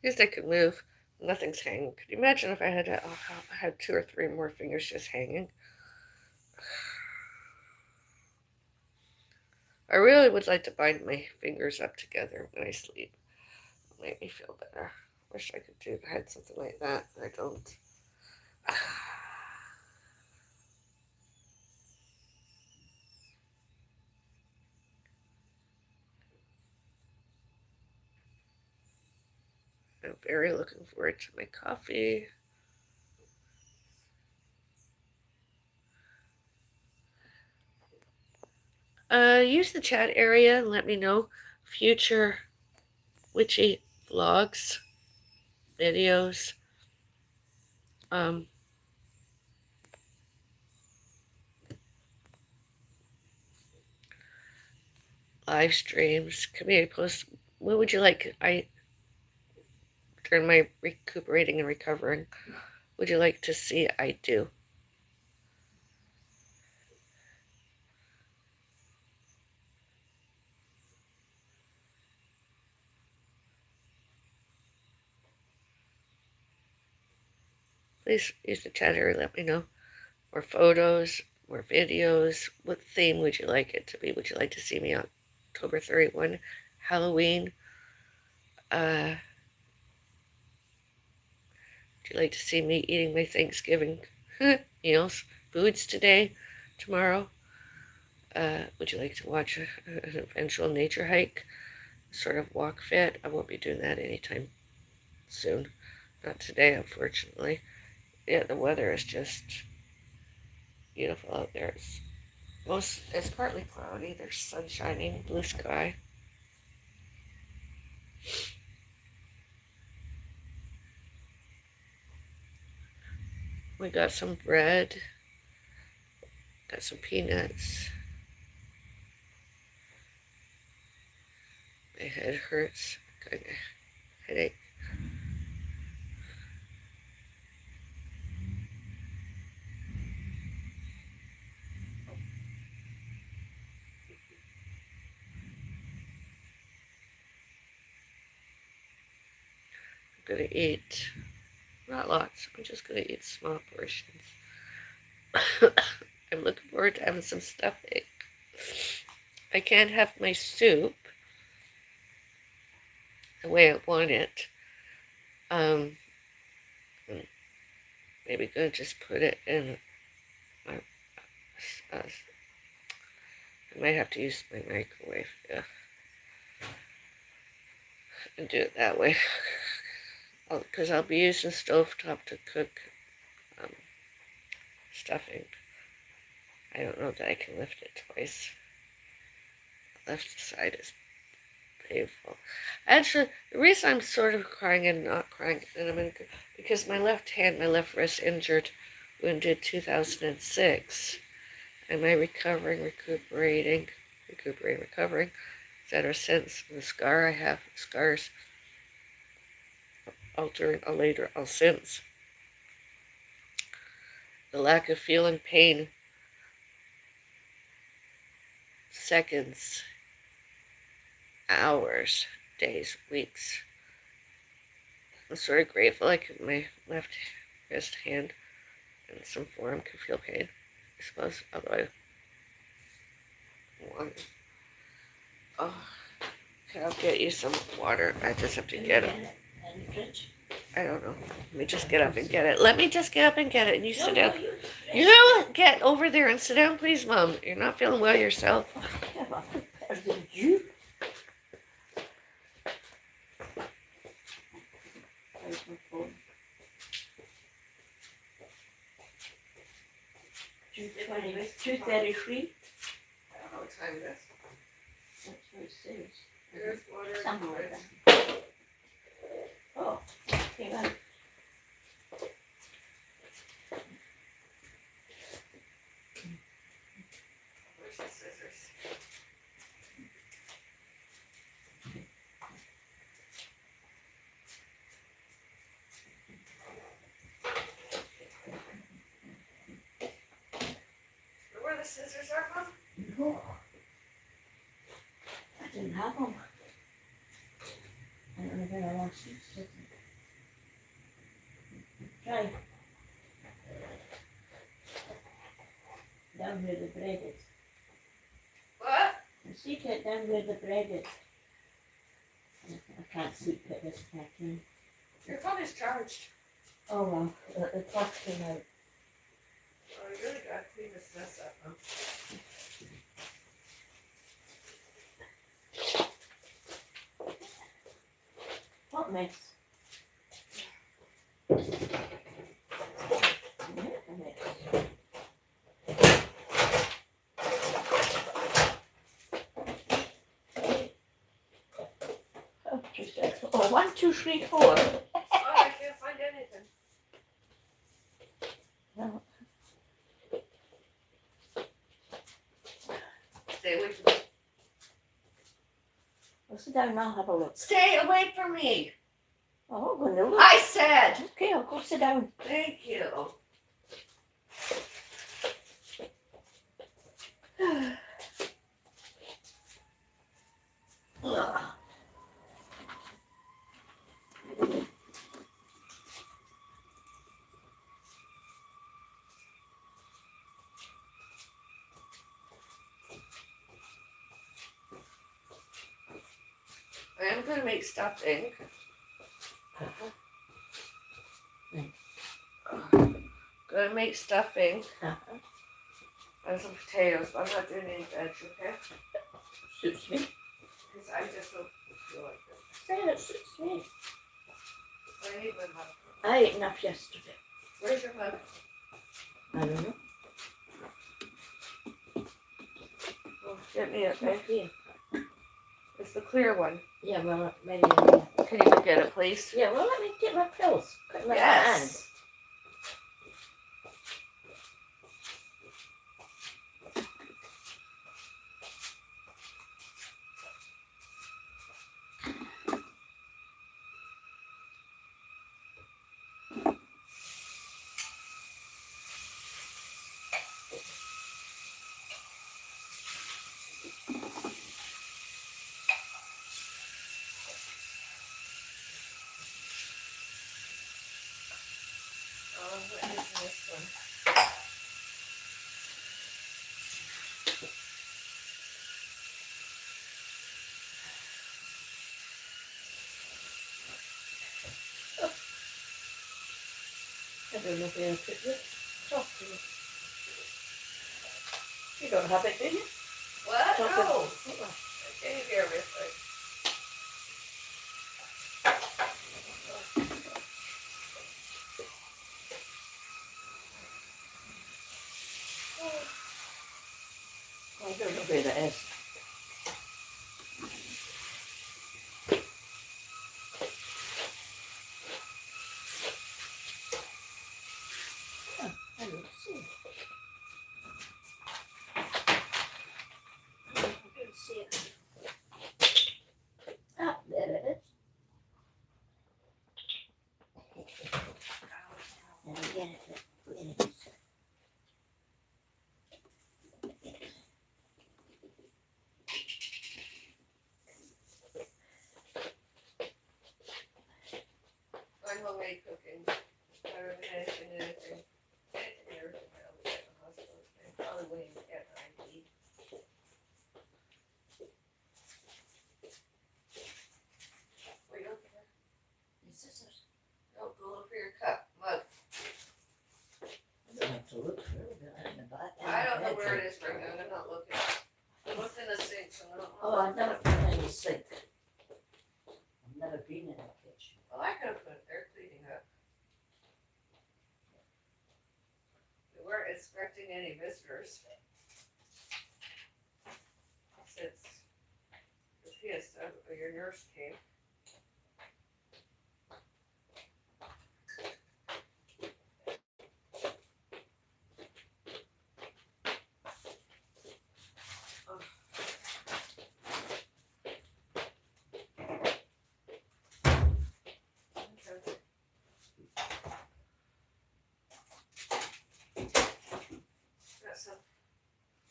At least I could move. Nothing's hanging. Could you imagine if I had 2 or 3 more fingers just hanging? I really would like to bind my fingers up together when I sleep. It'll make me feel better. Wish I could do had something like that, but I don't. I'm very looking forward to my coffee. Use the chat area and let me know future witchy vlogs, videos, live streams, community posts. What would you like? During my recuperating and recovering, would you like to see I do? Please use the chat area. Let me know. More photos, more videos. What theme would you like it to be? Would you like to see me on October 31, Halloween? Would you like to see me eating my Thanksgiving meals, foods today, tomorrow? Would you like to watch an eventual nature hike, sort of walk fit? I won't be doing that anytime soon. Not today, unfortunately. Yeah, the weather is just beautiful out there. It's partly cloudy. There's sun shining, blue sky. We got some bread. Got some peanuts. My head hurts. Got a headache. I'm gonna eat, not lots. I'm just gonna eat small portions. I'm looking forward to having some stuffing. I can't have my soup the way I want it. Maybe gonna just put it in my. I might have to use my microwave. Yeah, and do it that way. Because I'll be using stovetop to cook stuffing. I don't know that I can lift it twice. The left side is painful. Actually, the reason I'm sort of crying and not crying, and I'm because my left hand, my left wrist injured, wounded 2006. Am I recovering, recuperating, etc. since the scars altering or later all sins. The lack of feeling pain, seconds, hours, days, weeks. I'm sort of grateful I can, my left wrist hand in some form can feel pain, I suppose, otherwise. Oh, okay, I'll get you some water. I just have to get it. In the fridge. I don't know. Let me just get up and get it. Let me just get up and get it, and you sit down. You You get over there and sit down, please, Mom. You're not feeling well yourself. yeah, but I feel better than you. Where's my phone? 2:33. I don't know what time it is. That's what it says. There's water. Something like that. Oh, hang on. Where's the scissors? Where the scissors are, Mom? No. I didn't have them. I don't know where I lost them. Try. Down where the bread is. What? See it down where the bread is. I can't see put this back in. Your phone is charged. Oh well, the clock came out. Oh, you really gotta clean this mess up, Mom. What mess? Oh, 2, 6, oh, 1, 2, 3, 4. Oh, I can't find anything. No. Stay away from me. Well, sit down and I'll have a look. Stay away from me. Oh, I'm going to look. I said. Okay, I'll go sit down. Thank you. Ugh. I am gonna make stuffing. Gonna make stuffing and some potatoes, but I'm not doing any veg, okay? Suits me. Because I just don't feel like it. Say it suits me. I need my mug. I ate enough yesterday. Where's your mug? I don't know. Oh, get me it, It's not okay? here. It's the clear one. Yeah, well, maybe. Can you go get it, please? Yeah, well, let me get my pills. Quick, my hand. Yes. What is this one? I don't know where I put this. Talk to me. You don't have it, do you? What? Talk No. to- I gave you everything. I don't know where that is. Oh, I don't see it. I don't see it. Ah, there it is. waiting to get an ID. What are you looking at? Is this it? No, go look for your cup. Mug. I don't have to look for it in the back. I don't know where it is right now. I'm not looking. I looked in the sink, so I don't know. Oh, I've never put it in the sink. I've never been in the kitchen. Well, I could have put it there cleaning up. We weren't expecting any visitors. Since the fiesta, or your nurse came.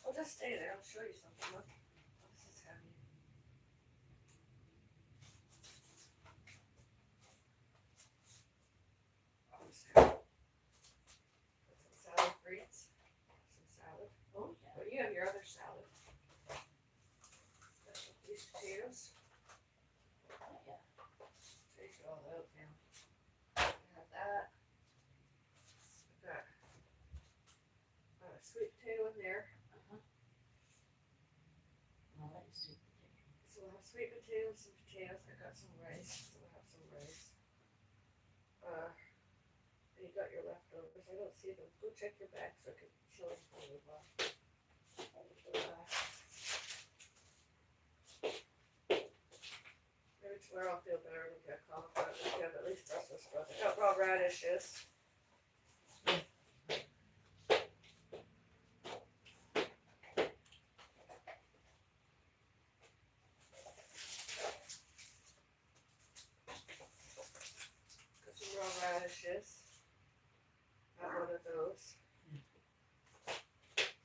I'll just stay there. I'll show you something. Look. Oh, this is heavy. Oh, some salad greens. Some salad. Oh, yeah. Well, you have your other salad. Got some these potatoes. Oh, yeah. Take it all out now. Have that. I've got a sweet potato in there. Well, let's see. So we'll have sweet potatoes, some potatoes. I got some rice. So we'll have some rice. And you got your leftovers. I don't see them. Go check your bag so I can show you what we bought. Maybe tomorrow I'll feel better and get cauliflower. We have at least Brussels sprouts. I got raw radishes. Radishes. Have one of those.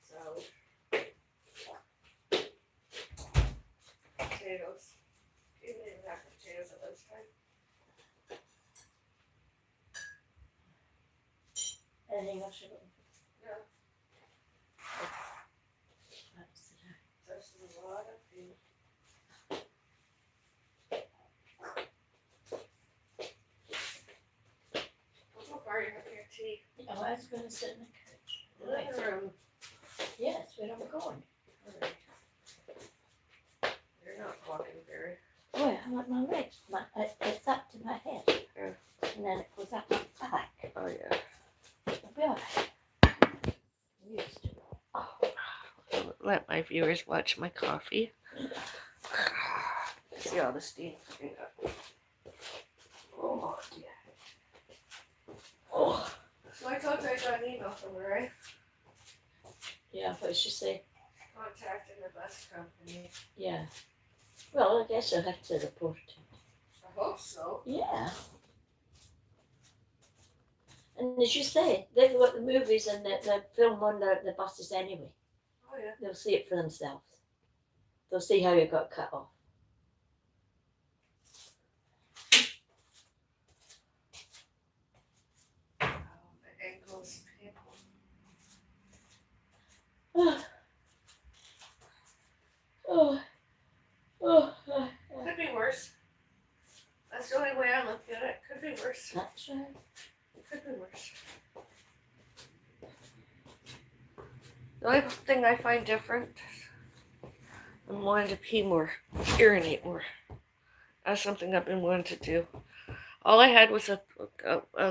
Salad. Potatoes. You didn't even have potatoes at lunchtime. Anything else you're looking for? No. Let's sit down. There's a lot of food. How far are you having your tea? Oh, I was going to sit in the couch. Living room. Yes, where I'm going. Alright. You're not walking very. Oh, I like my legs. It's up to my head. Yeah. And then it goes up my back. Oh yeah. I'll be all right. Used to. Oh, I'll let my viewers watch my coffee. See all the steam. oh dear. Oh. So I told you I got an email from her, right? Yeah, what did she say? Contacting the bus company. Yeah. Well, I guess I'll have to report it. I hope so. Yeah. And as you say, they've got the movies and the film on the buses anyway. Oh yeah. They'll see it for themselves. They'll see how it got cut off. Oh, my ankle's painful. Could be worse. That's the only way I look at it. Could be worse. That's right. Could be worse. The only thing I find different, I'm wanting to pee more, urinate more. That's something I've been wanting to do. All I had was a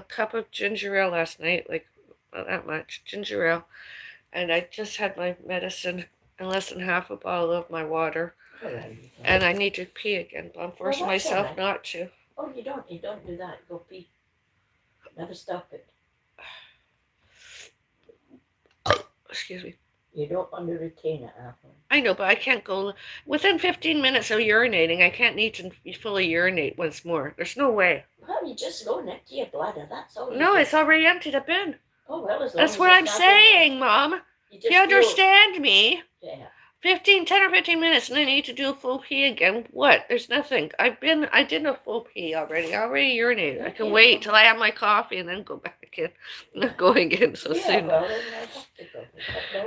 cup of ginger ale last night, like not that much ginger ale, and I just had my medicine and less than half a bottle of my water, and I need to pee again, but I'm forcing that's myself alright. not to. Oh, you don't do that. Go pee. Never stop it. Excuse me. You don't want to retain it, Apple. I know, but I can't go within 15 minutes of urinating. I can't need to fully urinate once more. There's no way. Well, you just go and empty your bladder. That's all. No, you do. it's already emptied. I've been. Oh well, as long That's as what it's I'm not saying, Mom. You Do you just understand me? Yeah. 10 or 15 minutes and I need to do a full pee again. What? There's nothing. I did a full pee already. I already urinated. I can Okay. wait till I have my coffee and then go back in. I'm not going in so Yeah, soon. well, then I have to go.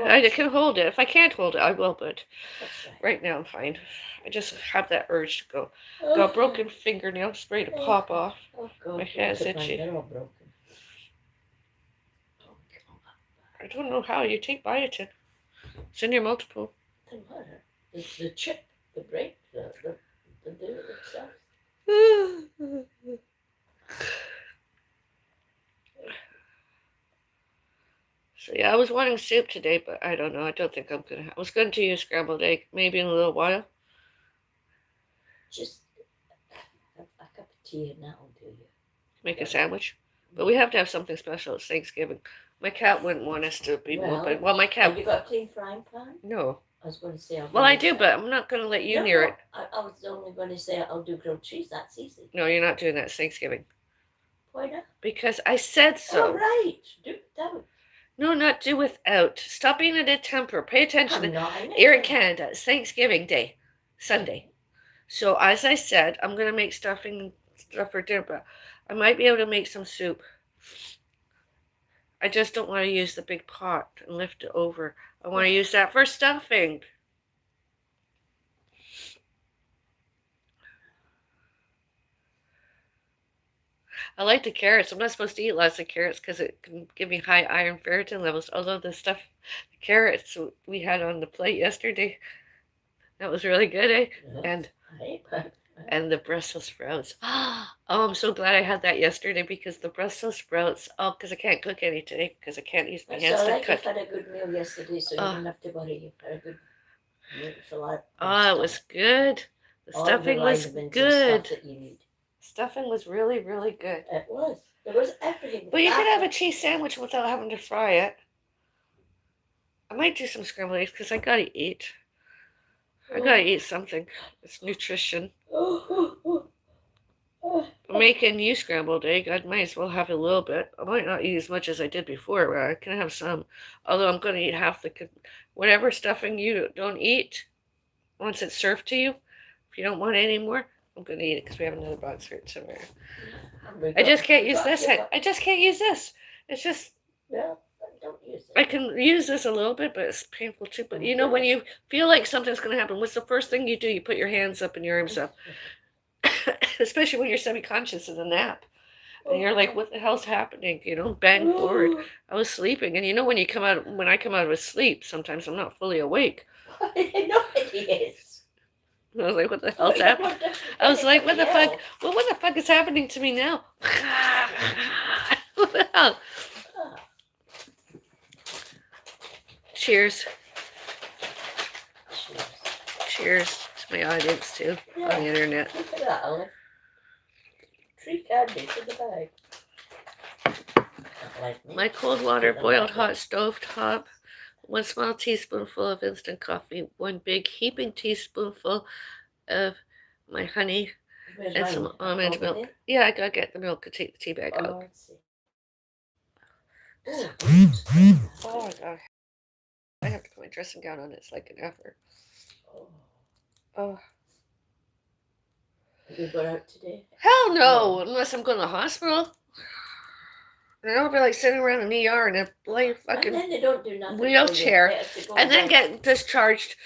I can hold it. If I can't hold it, I will, but That's right. right now I'm fine. I just have that urge to go. Got a broken fingernail ready to pop off. Oh, God. My hand's Look at mine, itchy. they're all broken. Oh, I don't know how. You take biotin. It's in your multiple. doesn't matter. The chip, the break, the do it itself. So yeah, I was wanting soup today, but I don't know. I don't think I'm gonna. I was going to use scrambled egg maybe in a little while. Just have a cup of tea and that'll do you. Make a sandwich. But we have to have something special. It's Thanksgiving. My cat wouldn't want us to be open. Well, my cat. Have you got a clean frying pan? No. I was going to say. Well, I do, but I'm not going to let you near it. I was only going to say I'll do grilled cheese. That's easy. No, you're not doing that. It's Thanksgiving. Why not? Because I said so. Oh, right. Do without. No, not do without. Stop being in a temper. Pay attention. Here in Canada, it's Thanksgiving Day, Sunday. So as I said, I'm going to make stuffing and stuff for dinner, but I might be able to make some soup. I just don't want to use the big pot and lift it over. I want to use that for stuffing. I like the carrots. I'm not supposed to eat lots of carrots because it can give me high iron ferritin levels. Although the carrots we had on the plate yesterday, that was really good, eh? Yeah. And the Brussels sprouts. Oh, I'm so glad I had that yesterday because the Brussels sprouts. Oh, because I can't cook any today because I can't use my hands to cut. You had a good meal yesterday, so you don't have to worry. You had a good meal for life. Oh, it was good. The stuffing was good. Stuffing was really, really good. It was. There was everything. But you could have a cheese sandwich without having to fry it. I might do some scrambled eggs because I gotta eat. I gotta eat something. It's nutrition. I'm making you scrambled egg. I might as well have a little bit. I might not eat as much as I did before, but I can have some. Although I'm going to eat half whatever stuffing you don't eat, once it's served to you, if you don't want any more, I'm going to eat it because we have another box for it somewhere. I just can't use this. I just can't use this. It's just... Yeah. Don't use it. I can use this a little bit, but it's painful too. But you know, when you feel like something's going to happen, what's the first thing you do? You put your hands up and your arms up. Especially when you're semi-conscious in a nap. And you're like, what the hell's happening? You know, bang forward. I was sleeping. And you know, when I come out of sleep, sometimes I'm not fully awake. I know it is. I was like, what the hell's happening? I was like, what the fuck? Well, what the fuck is happening to me now? What the hell? Cheers. Cheers to my audience too, on the internet. Look at that, Olive. 3 candies in the bag. My cold water, boiled hot stove top, 1 small teaspoonful of instant coffee, 1 big heaping teaspoonful of my honey, and some almond milk. Yeah, I gotta get the milk to take the tea bag out. Let's see. Oh my god. I have to put my dressing gown on. It's like an effort. Oh. Have you got out today? Hell no, unless I'm going to the hospital. And I'll be like sitting around an ER in a bloody fucking and then they don't do nothing wheelchair. And then get discharged,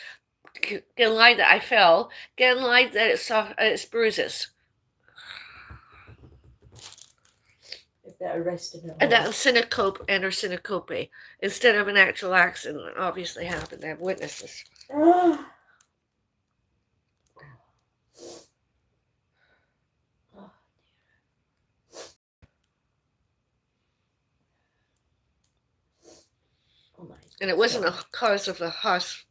get lied that I fell, get lied that it's bruises. And that syncope or syncope instead of an actual accident that obviously happened. I have witnesses. Oh my. And it wasn't a cause of the hospital.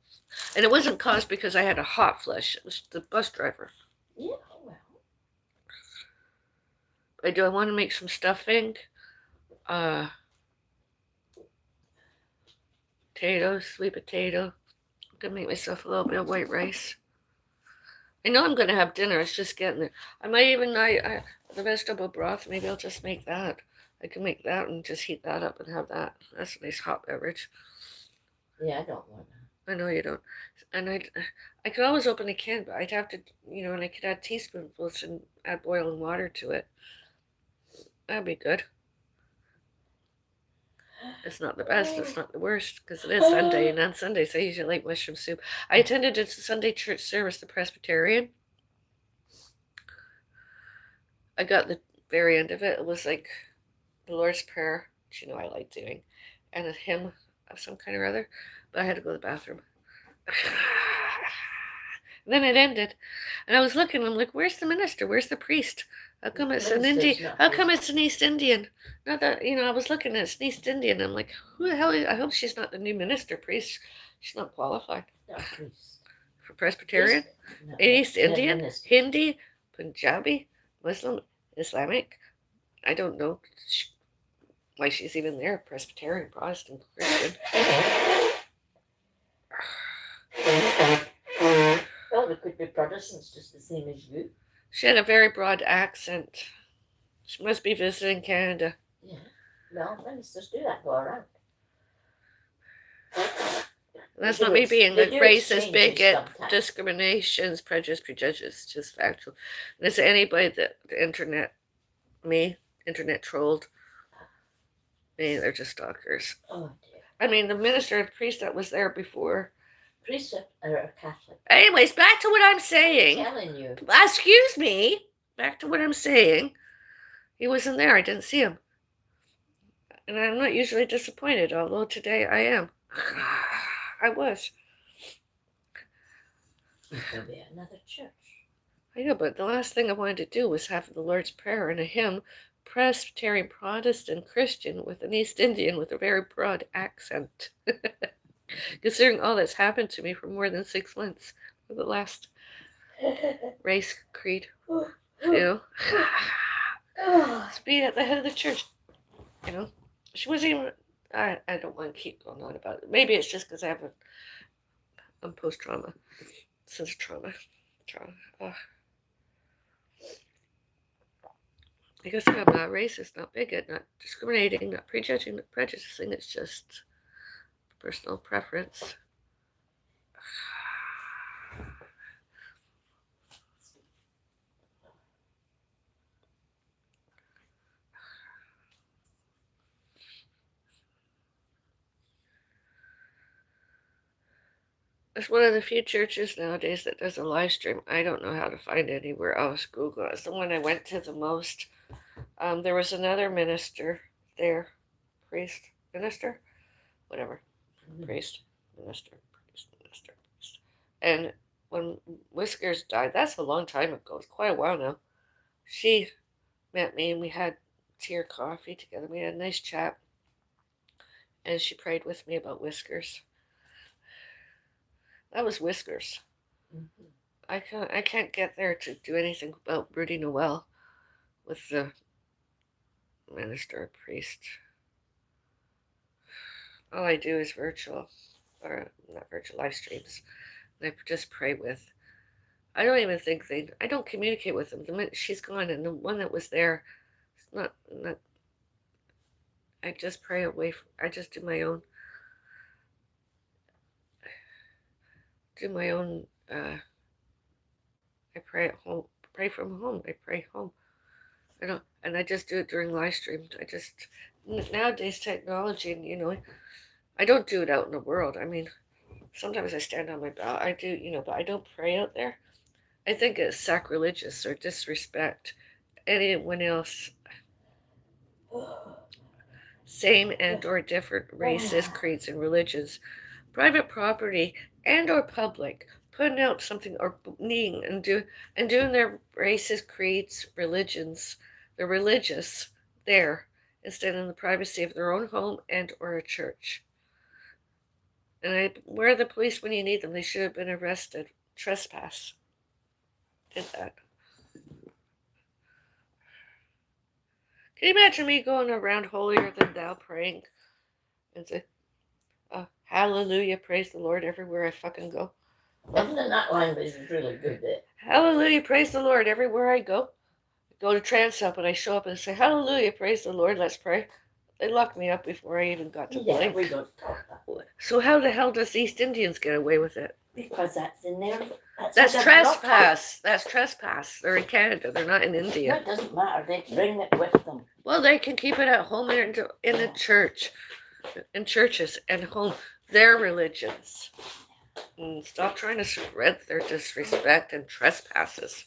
And it wasn't caused because I had a hot flush. It was the bus driver. Yeah, well. Do I want to make some stuffing? Potatoes, sweet potato. I'm going to make myself a little bit of white rice. I know I'm going to have dinner. It's just getting there. I might even, the vegetable broth, maybe I'll just make that. I can make that and just heat that up and have that. That's a nice hot beverage. Yeah, I don't want that. I know you don't. And I could always open a can, but I'd have to, and I could add teaspoonfuls and add boiling water to it. That'd be good. It's not the best, it's not the worst, because it is Sunday, and on Sundays I usually like mushroom soup. I attended a Sunday church service, the Presbyterian. I got the very end of it. It was like the Lord's Prayer, which you know I like doing, and a hymn of some kind or other, but I had to go to the bathroom. And then it ended, and I was looking. I'm like, "Where's the minister? Where's the priest? How come it's an Indian? How come it's an East Indian? Not that I was looking at it's an East Indian. I'm like, who the hell? I hope she's not the new minister priest. She's not qualified for Presbyterian, East Indian, Hindi, Punjabi, Muslim, Islamic. I don't know why she's even there. Presbyterian, Protestant, Christian. Well, we could be Protestants just the same as you. She had a very broad accent. She must be visiting Canada. Yeah. Well, ministers do that, go around. That's not me being like racist, bigot, discriminations, prejudice, just factual. And it's anybody that the internet trolled me, they're just stalkers. Oh dear. I mean, the minister and priest that was there before. Priests are Catholic. Anyways, back to what I'm saying. I'm telling you. Excuse me. Back to what I'm saying. He wasn't there. I didn't see him. And I'm not usually disappointed, although today I am. I was. There'll be another church. I know, but the last thing I wanted to do was have the Lord's Prayer and a hymn, Presbyterian, Protestant, Christian, with an East Indian with a very broad accent. Considering all that's happened to me for more than 6 months for the last race, creed, to be at the head of the church. She wasn't even. I don't want to keep going on about it. Maybe it's just because I have I'm post-trauma, since trauma. I guess I'm not racist, not bigot, not discriminating, not prejudging, not prejudicing. It's just personal preference. It's one of the few churches nowadays that does a live stream. I don't know how to find it anywhere else. Google it. It's the one I went to the most. There was another minister there. Minister? Whatever. Priest. And when Whiskers died, that's a long time ago. It's quite a while now. She met me and we had tea or coffee together. We had a nice chat. And she prayed with me about Whiskers. That was Whiskers. Mm-hmm. I can't get there to do anything about Rudy Noel with the minister or priest. All I do is virtual, or not virtual, live streams. And I just pray with. I don't even think I don't communicate with them. The minute she's gone, and the one that was there, it's not. I just pray away. I just do my own. I pray at home. Pray from home. I pray home. And I just do it during live streams. Nowadays technology, and I don't do it out in the world. I mean, sometimes I stand on my belt. I do, but I don't pray out there. I think it's sacrilegious or disrespect anyone else. Same and or different races, creeds, and religions. Private property and or public, putting out something or needing and doing their races, creeds, religions. They're religious there instead in the privacy of their own home and or a church. And where are the police when you need them? They should have been arrested. Trespass. Did that. Can you imagine me going around holier than thou praying and say, hallelujah, praise the Lord everywhere I fucking go? Wasn't that language is really good there? Hallelujah, praise the Lord everywhere I go. I go to Transup and I show up and say, hallelujah, praise the Lord, let's pray. They locked me up before I even got to blink. We don't talk that way. So how the hell does East Indians get away with it? Because that's in there. That's trespass. That's trespass. They're in Canada. They're not in India. No, it doesn't matter. They bring it with them. Well, they can keep it at home in the church. in churches and home, their religions. And stop trying to spread their disrespect and trespasses.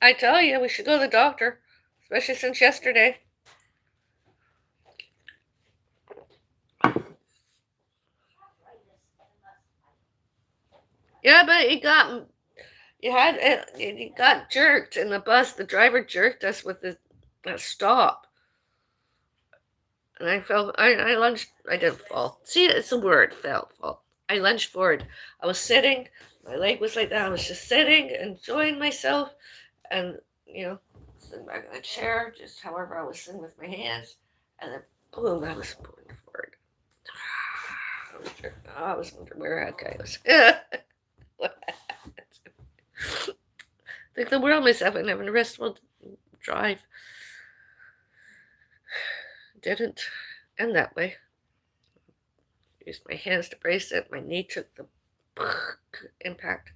I tell you, we should go to the doctor, especially since yesterday. Yeah, but you got jerked in the bus. The driver jerked us with the stop. And I lunged, I didn't fall. See, it's a word, fall. I lunged forward. I was sitting, my leg was like that. I was just sitting, enjoying myself, and, sitting back in the chair, just however I was sitting with my hands, and then boom, I was pulling forward. I was wondering where that guy was. Like the world myself and having a restful drive. Didn't end that way. Used my hands to brace it. My knee took the impact.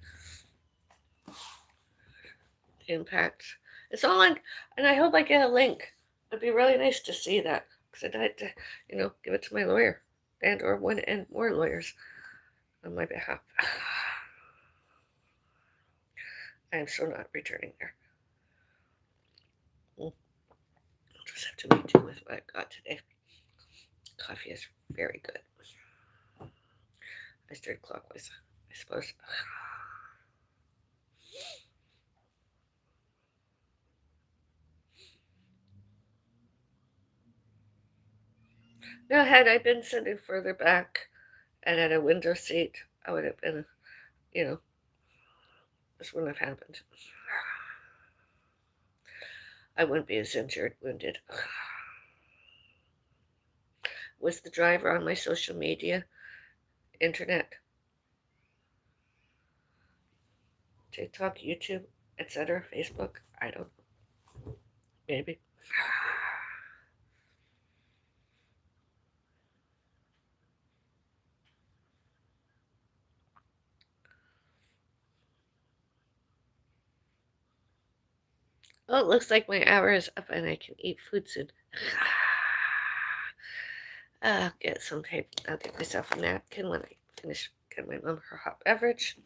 It's all on, and I hope I get a link. It'd be really nice to see that because I'd like to, give it to my lawyer and or one and more lawyers on my behalf. I am so not returning there. I'll just have to make do with what I got today. Coffee is very good. I started clockwise, I suppose. Now, had I been sitting further back and at a window seat, I would have been, this wouldn't have happened. I wouldn't be as wounded. Was the driver on my social media, internet, TikTok, YouTube, etc., Facebook? I don't know. Maybe. Oh, it looks like my hour is up and I can eat food soon. I'll get some paper. I'll get myself a napkin when I finish getting my mom her hot beverage.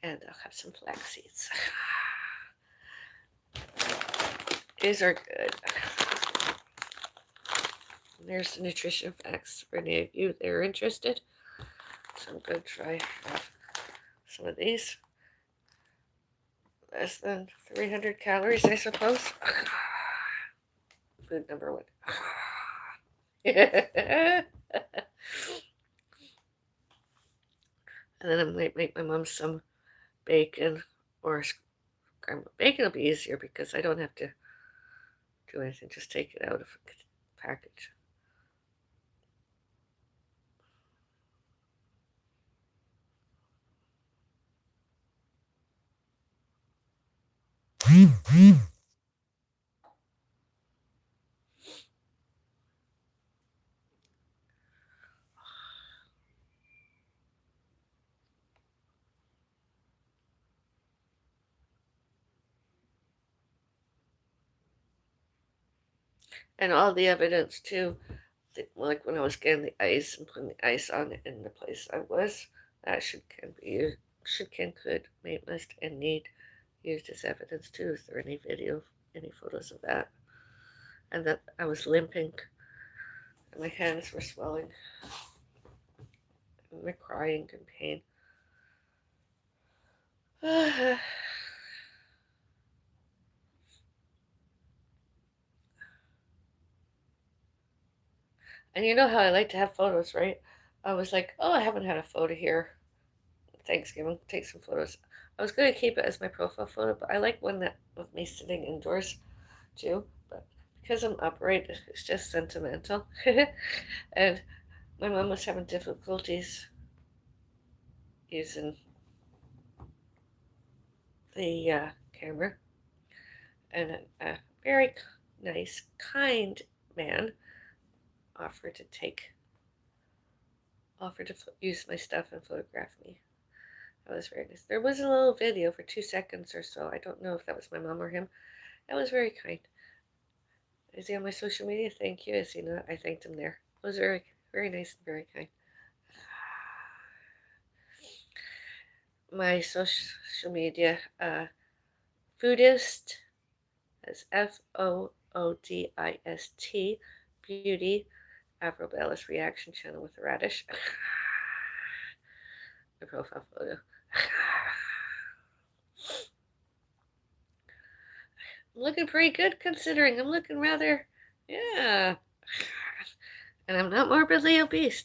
And I'll have some flax seeds. These are good. There's the nutrition facts for any of you that are interested. So I'm going to try some of these. Less than 300 calories, I suppose. Food number one. And then I might make my mom some bacon or scrambled bacon. Will be easier because I don't have to do anything. Just take it out of the package. And all the evidence too, like when I was getting the ice and putting the ice on it in the place I was, that could, may, must, and need used as evidence too. Is there any video, any photos of that? And that I was limping, and my hands were swelling, and my crying in pain. And you know how I like to have photos, right? I was like, oh, I haven't had a photo here. Thanksgiving, take some photos. I was going to keep it as my profile photo, but I like one that of me sitting indoors too. But because I'm upright, it's just sentimental. And my mom was having difficulties using the camera, and a very nice, kind man offered to use my stuff and photograph me. That was very nice. There was a little video for 2 seconds or so. I don't know if that was my mom or him. That was very kind. Is he on my social media? Thank you. Is he not? I thanked him there. It was very, very nice and very kind. My social media, Foodist, that's Foodist, Beauty, Afrobella's reaction channel with the radish. My profile photo. I'm looking pretty good considering. I'm looking rather, yeah. And I'm not morbidly obese.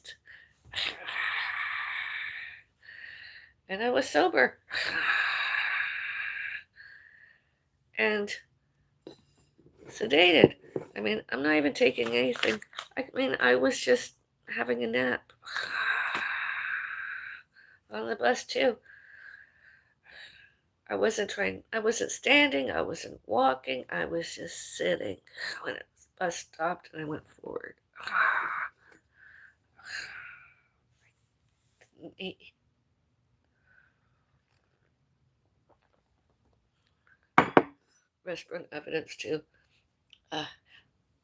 And I was sober. And sedated. I mean, I'm not even taking anything. I mean, I was just having a nap on the bus too. I wasn't standing, I wasn't walking, I was just sitting when the bus stopped and I went forward. Restaurant evidence too.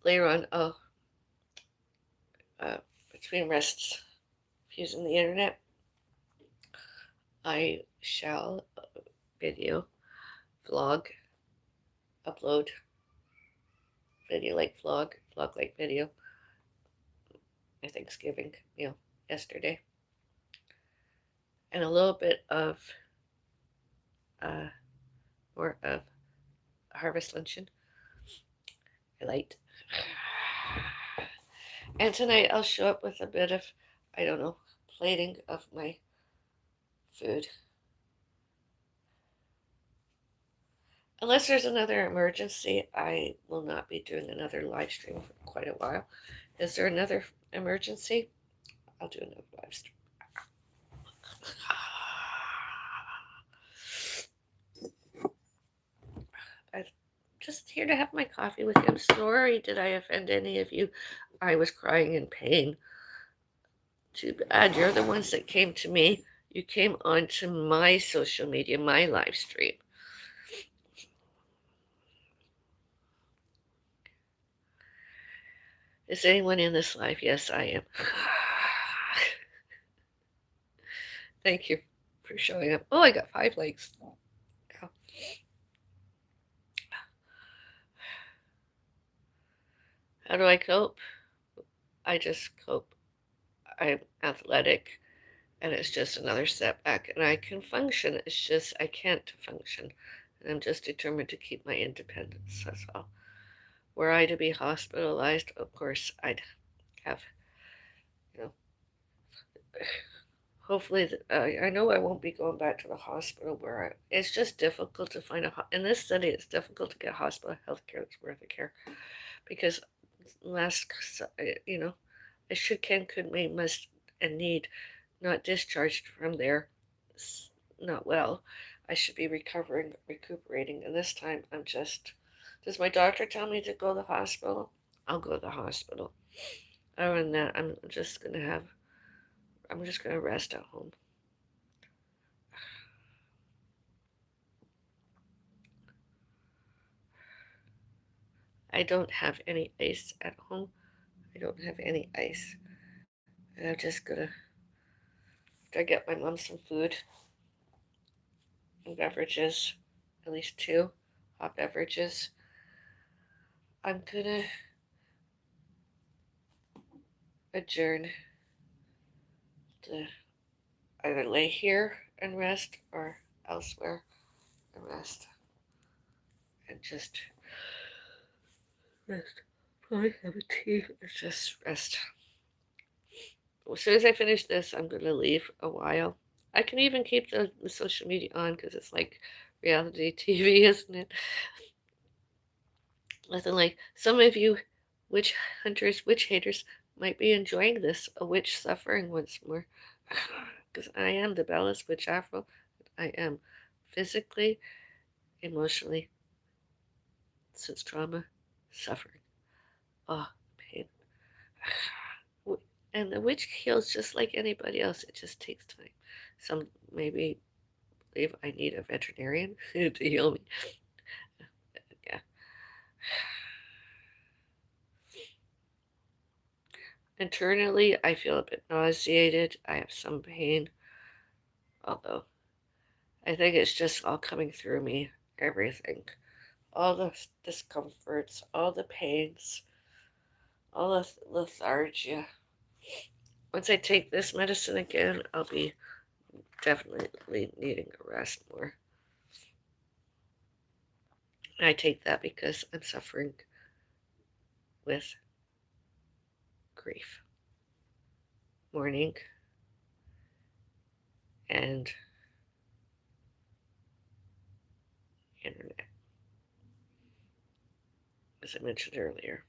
Later on, between rests using the internet, I shall video, vlog, upload, video like vlog like video, my Thanksgiving meal yesterday, and a little bit of more of harvest luncheon. I liked. And tonight I'll show up with a bit of, I don't know, plating of my food. Unless there's another emergency, I will not be doing another live stream for quite a while. Is there another emergency? I'll do another live stream. I'm just here to have my coffee with you. I'm sorry, did I offend any of you? I was crying in pain. Too bad. You're the ones that came to me. You came onto my social media, my live stream. Is anyone in this life? Yes, I am. Thank you for showing up. Oh, I got 5 likes. How do I cope? I just cope. I'm athletic, and it's just another setback, and I can function. It's just I can't function, and I'm just determined to keep my independence. That's all. Were I to be hospitalized, of course, I'd have, you know, hopefully, I know I won't be going back to the hospital it's just difficult to find in this city, it's difficult to get hospital health care that's worth the care. Because I should, can, could, may, must, and need not discharged from there, not well. I should be recuperating, and this time I'm just, does my doctor tell me to go to the hospital? I'll go to the hospital. Other than that, I'm just going to rest at home. I don't have any ice at home. I don't have any ice. And I'm just gonna get my mom some food and beverages, at least 2 hot beverages. I'm gonna adjourn to either lay here and rest or elsewhere and rest. And just rest. Probably have a tea and just rest. As soon as I finish this, I'm going to leave a while. I can even keep the social media on because it's like reality TV, isn't it? Nothing like some of you witch hunters, witch haters might be enjoying this, a witch suffering once more. Because I am the Bellas Witch Afro. I am physically, emotionally, since trauma, suffering. Oh, pain. And the witch heals just like anybody else. It just takes time. Some maybe believe I need a veterinarian to heal me. Yeah. Internally, I feel a bit nauseated. I have some pain, although I think it's just all coming through me. Everything. All the discomforts, all the pains, all the lethargia. Once I take this medicine again, I'll be definitely needing a rest more. I take that because I'm suffering with grief, mourning, and internet, as I mentioned earlier.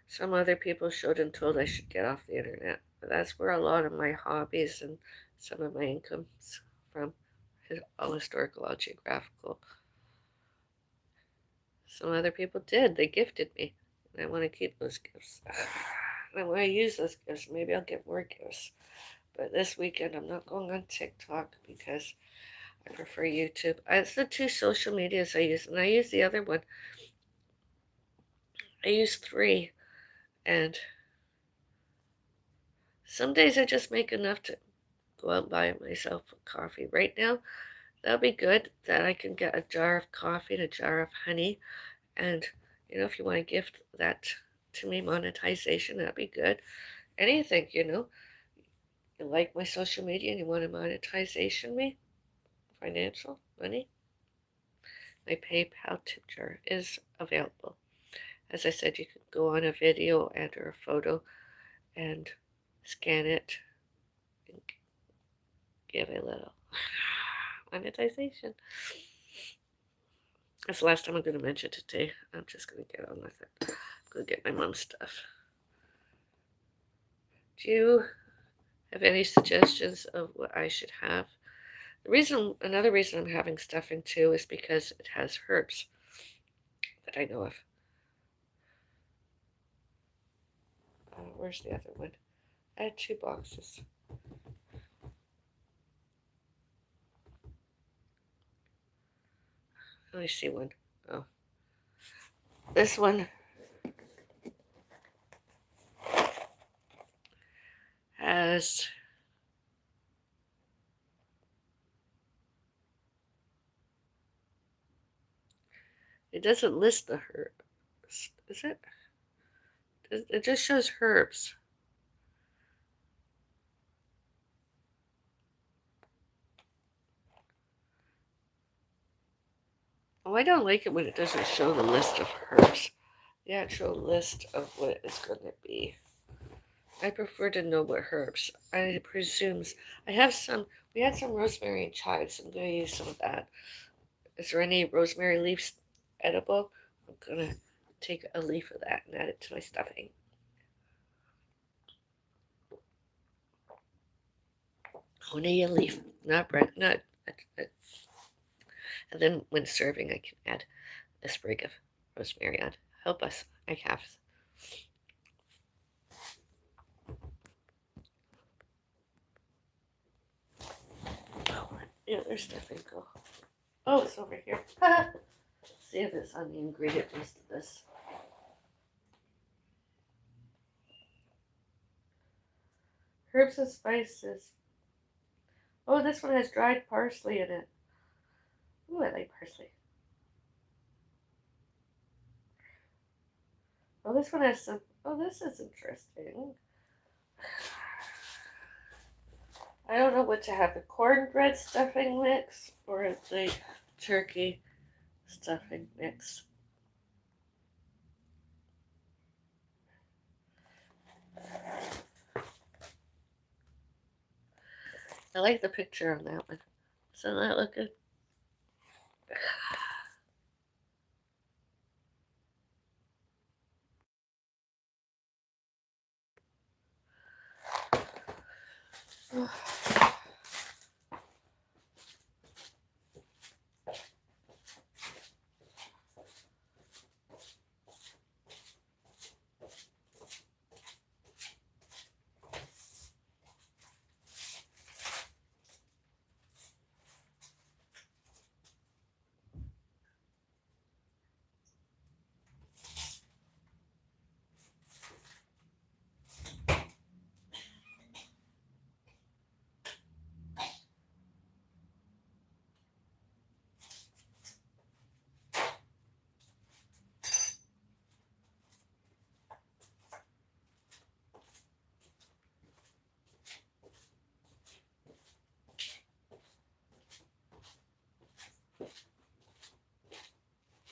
Some other people showed and told I should get off the internet, but that's where a lot of my hobbies and some of my incomes from, all historical, all geographical. Some other people did. They gifted me, and I want to keep those gifts. And I want to use those gifts. Maybe I'll get more gifts. But this weekend, I'm not going on TikTok because I prefer YouTube. It's the two social medias I use, and I use the other one. I use 3, and some days I just make enough to go out and buy myself a coffee. Right now, that'll be good that I can get a jar of coffee and a jar of honey. And, if you want to gift that to me, monetization, that'd be good. Anything, you like my social media and you want to monetization me, financial, money, my PayPal tip jar is available. As I said, you can go on a video and or a photo and scan it and give a little monetization. That's the last time I'm going to mention it today. I'm just going to get on with it. I'm going to get my mom's stuff. Do you have any suggestions of what I should have? Another reason I'm having stuffing too is because it has herbs that I know of. Where's the other one? I had 2 boxes. Let me see one. Oh. This one has it doesn't list the herbs. Is it? It just shows herbs. Oh, I don't like it when it doesn't show the list of herbs. The actual list of what it's going to be. I prefer to know what herbs. I presumes I have some. We had some rosemary and chives. I'm going to use some of that. Is there any rosemary leaves edible? I'm going to take a leaf of that and add it to my stuffing. Only a leaf, not bread, not. And then when serving, I can add a sprig of rosemary on. Help us. I have. Oh, yeah, there's stuffing. Go. Oh, it's over here. See if it's on the ingredient list of this. Herbs and spices. Oh, this one has dried parsley in it. Ooh, I like parsley. Oh, this one has some. Oh, this is interesting. I don't know what to have, the cornbread stuffing mix or the turkey stuffing mix. I like the picture on that one. Doesn't that look good?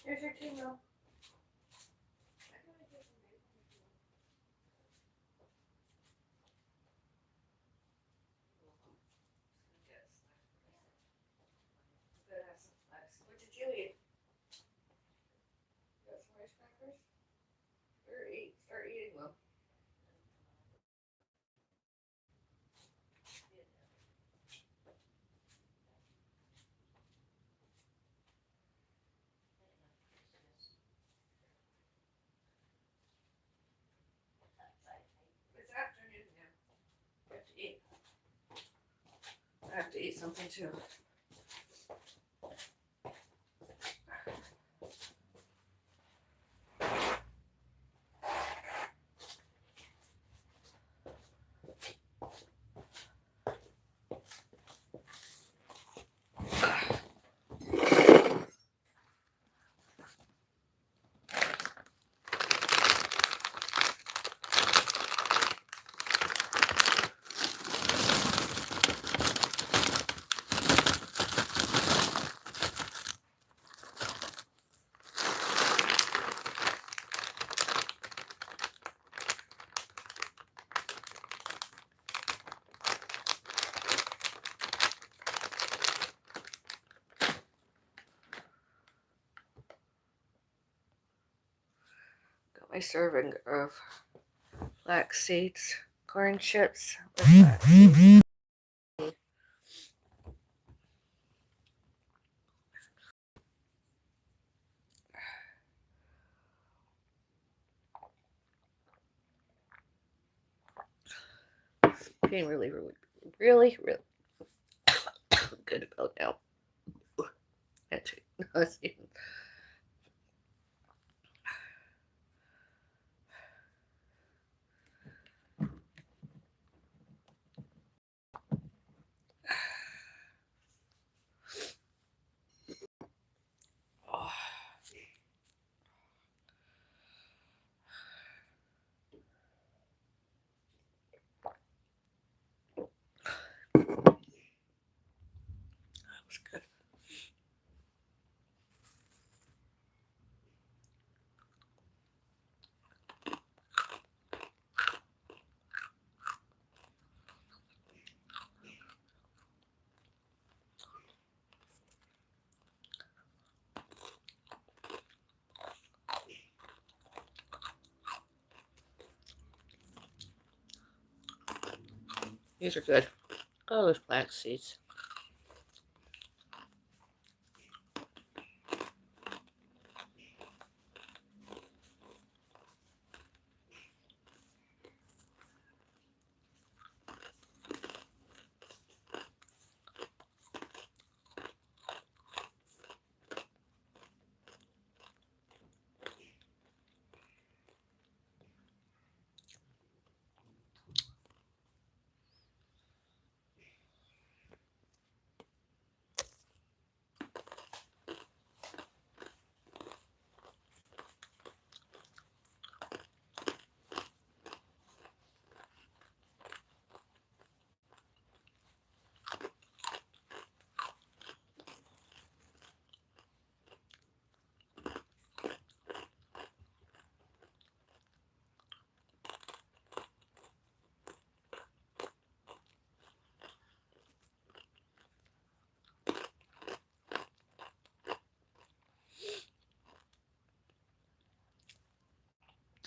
Here's your tea, Mel. What did you eat? You got some rice crackers? Start eating them. It's afternoon now. You have to eat. I have to eat something too. Got my serving of flax seeds, corn chips with flax seeds. Feeling really good about now. Actually, oh. That was good. These are good. Oh, those flax seeds.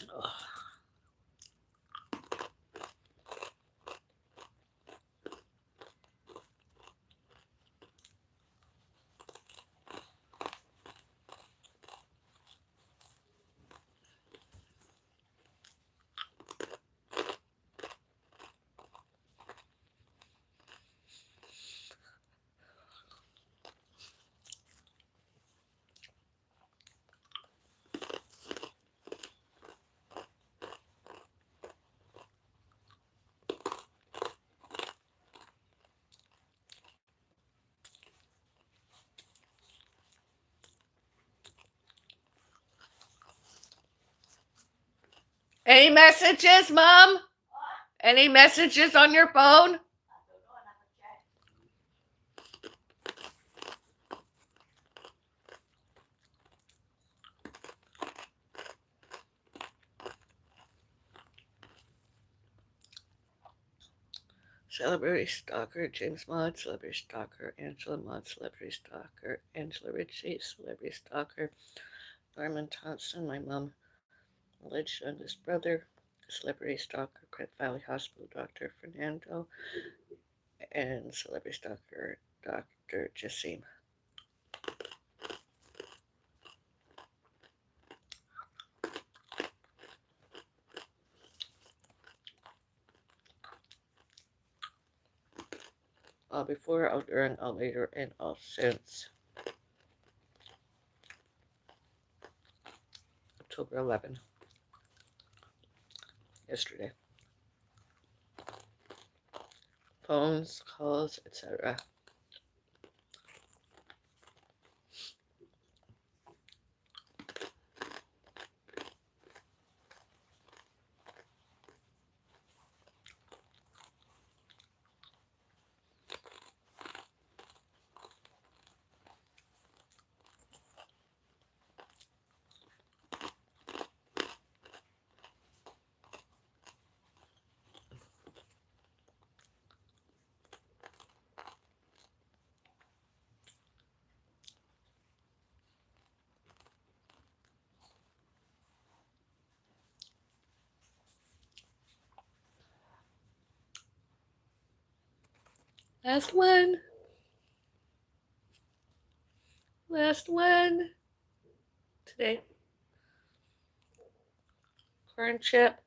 Oh. Any messages, Mom? Any messages on your phone? Celebrity Stalker, James Maud, Celebrity Stalker, Angela Maud, Celebrity Stalker, Angela Ritchie, Celebrity Stalker, Norman Thompson, my mom, alleged youngest brother, Celebrity Stalker, Craig Valley Hospital, Dr. Fernando, and Celebrity Stalker, Dr. Jassim. All before, all during, all later, and all since October 11, yesterday. Phones, calls, etc. Last one. Last one. Today. Corn chip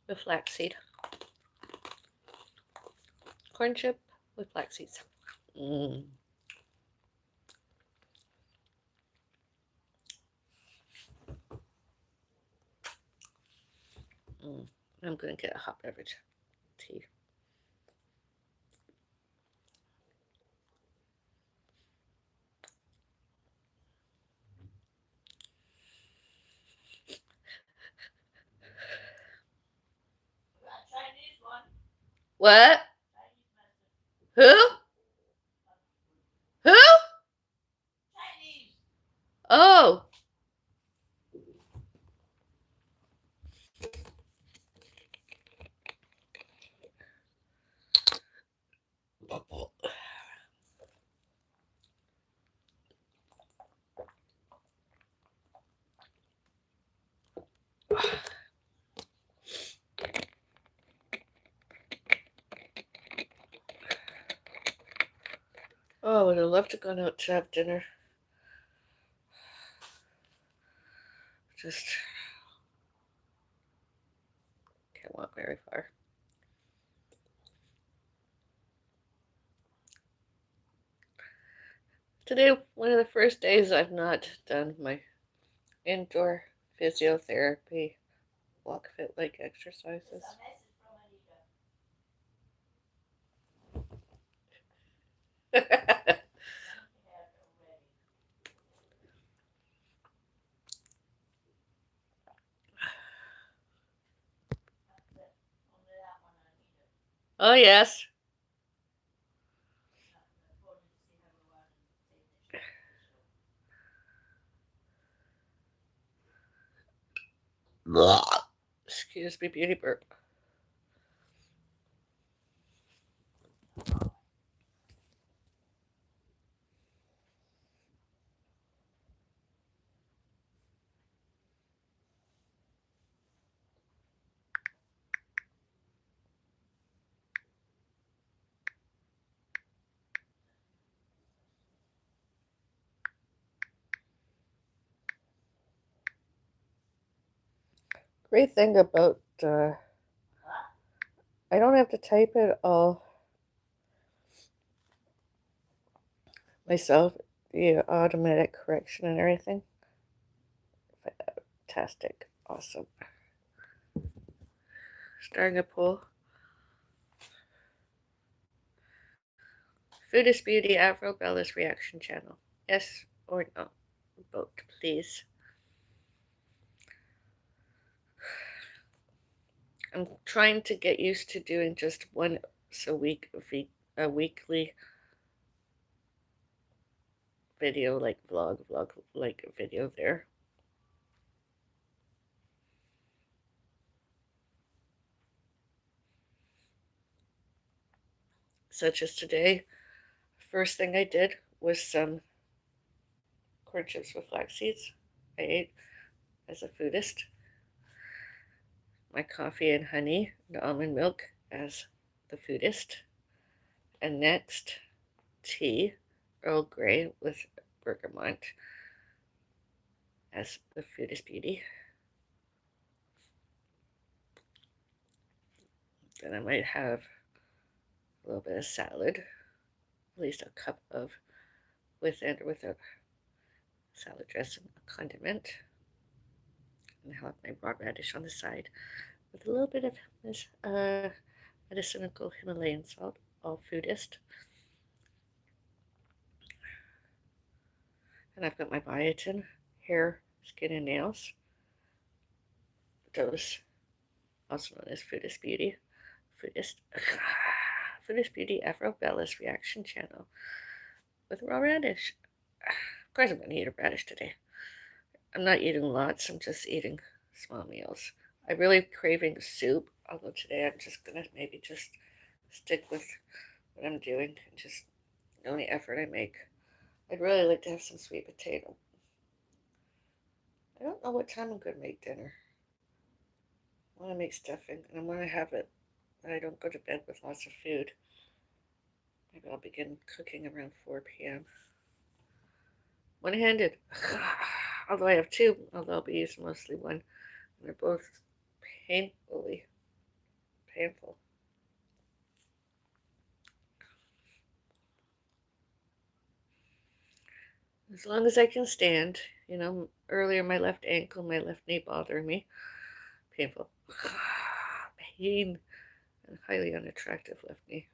with flaxseed. Corn chip with flax seeds. Mm. Mm. I'm going to get a hot beverage. Tea. What? Who? Who? Oh. Oh, I would have loved to go out to have dinner. Just can't walk very far. Today, one of the first days I've not done my indoor physiotherapy walk fit leg exercises. Oh, yes. Excuse me, beauty burp. Great thing about I don't have to type it all myself, the automatic correction and everything. Fantastic. Awesome. Starting a poll. Food is Beauty Afro Bella's reaction channel. Yes or no? Vote, please. I'm trying to get used to doing just once a week, a weekly video, like vlog, like a video there. such as today. First thing I did was some corn chips with flax seeds. I ate as a foodist. My coffee and honey and almond milk as the foodist. And next, tea, Earl Grey with bergamot as the foodist beauty. Then I might have a little bit of salad, at least a cup of with and without salad dressing, a condiment, and have my raw radish on the side with a little bit of this medicinal Himalayan salt, all foodist. And I've got my biotin, hair, skin, and nails. Those, also known as Foodist Beauty. Foodist Beauty Afro Bellis Reaction Channel with raw radish. Of course, I'm going to eat a radish today. I'm not eating lots, I'm just eating small meals. I'm really craving soup, although today I'm just going to maybe just stick with what I'm doing and just the only effort I make. I'd really like to have some sweet potato. I don't know what time I'm going to make dinner. I want to make stuffing, and I want to have it that I don't go to bed with lots of food. Maybe I'll begin cooking around 4 p.m. One-handed. Although I have two, although I'll be using mostly one. And they're both painfully painful. As long as I can stand, earlier my left ankle, my left knee bothering me. Painful. Pain and highly unattractive left knee.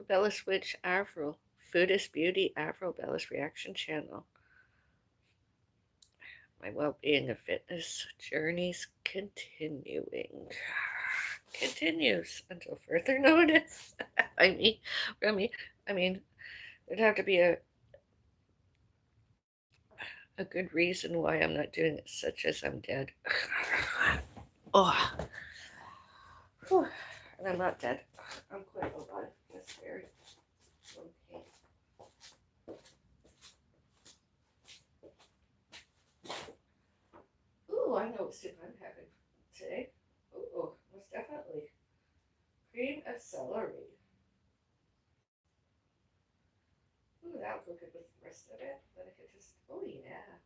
Bellis Witch Afro, Foodist Beauty Afro Bellis Reaction Channel. My well-being and fitness journeys continuing. Continues until further notice. I mean, there'd have to be a good reason why I'm not doing it, such as I'm dead. Oh. Whew. And I'm not dead. I'm quite alive. That's very okay. Ooh, I know what soup I'm having today. Ooh, most definitely. Cream of celery. Ooh, that'll go good with the rest of it. Then I could just, oh yeah.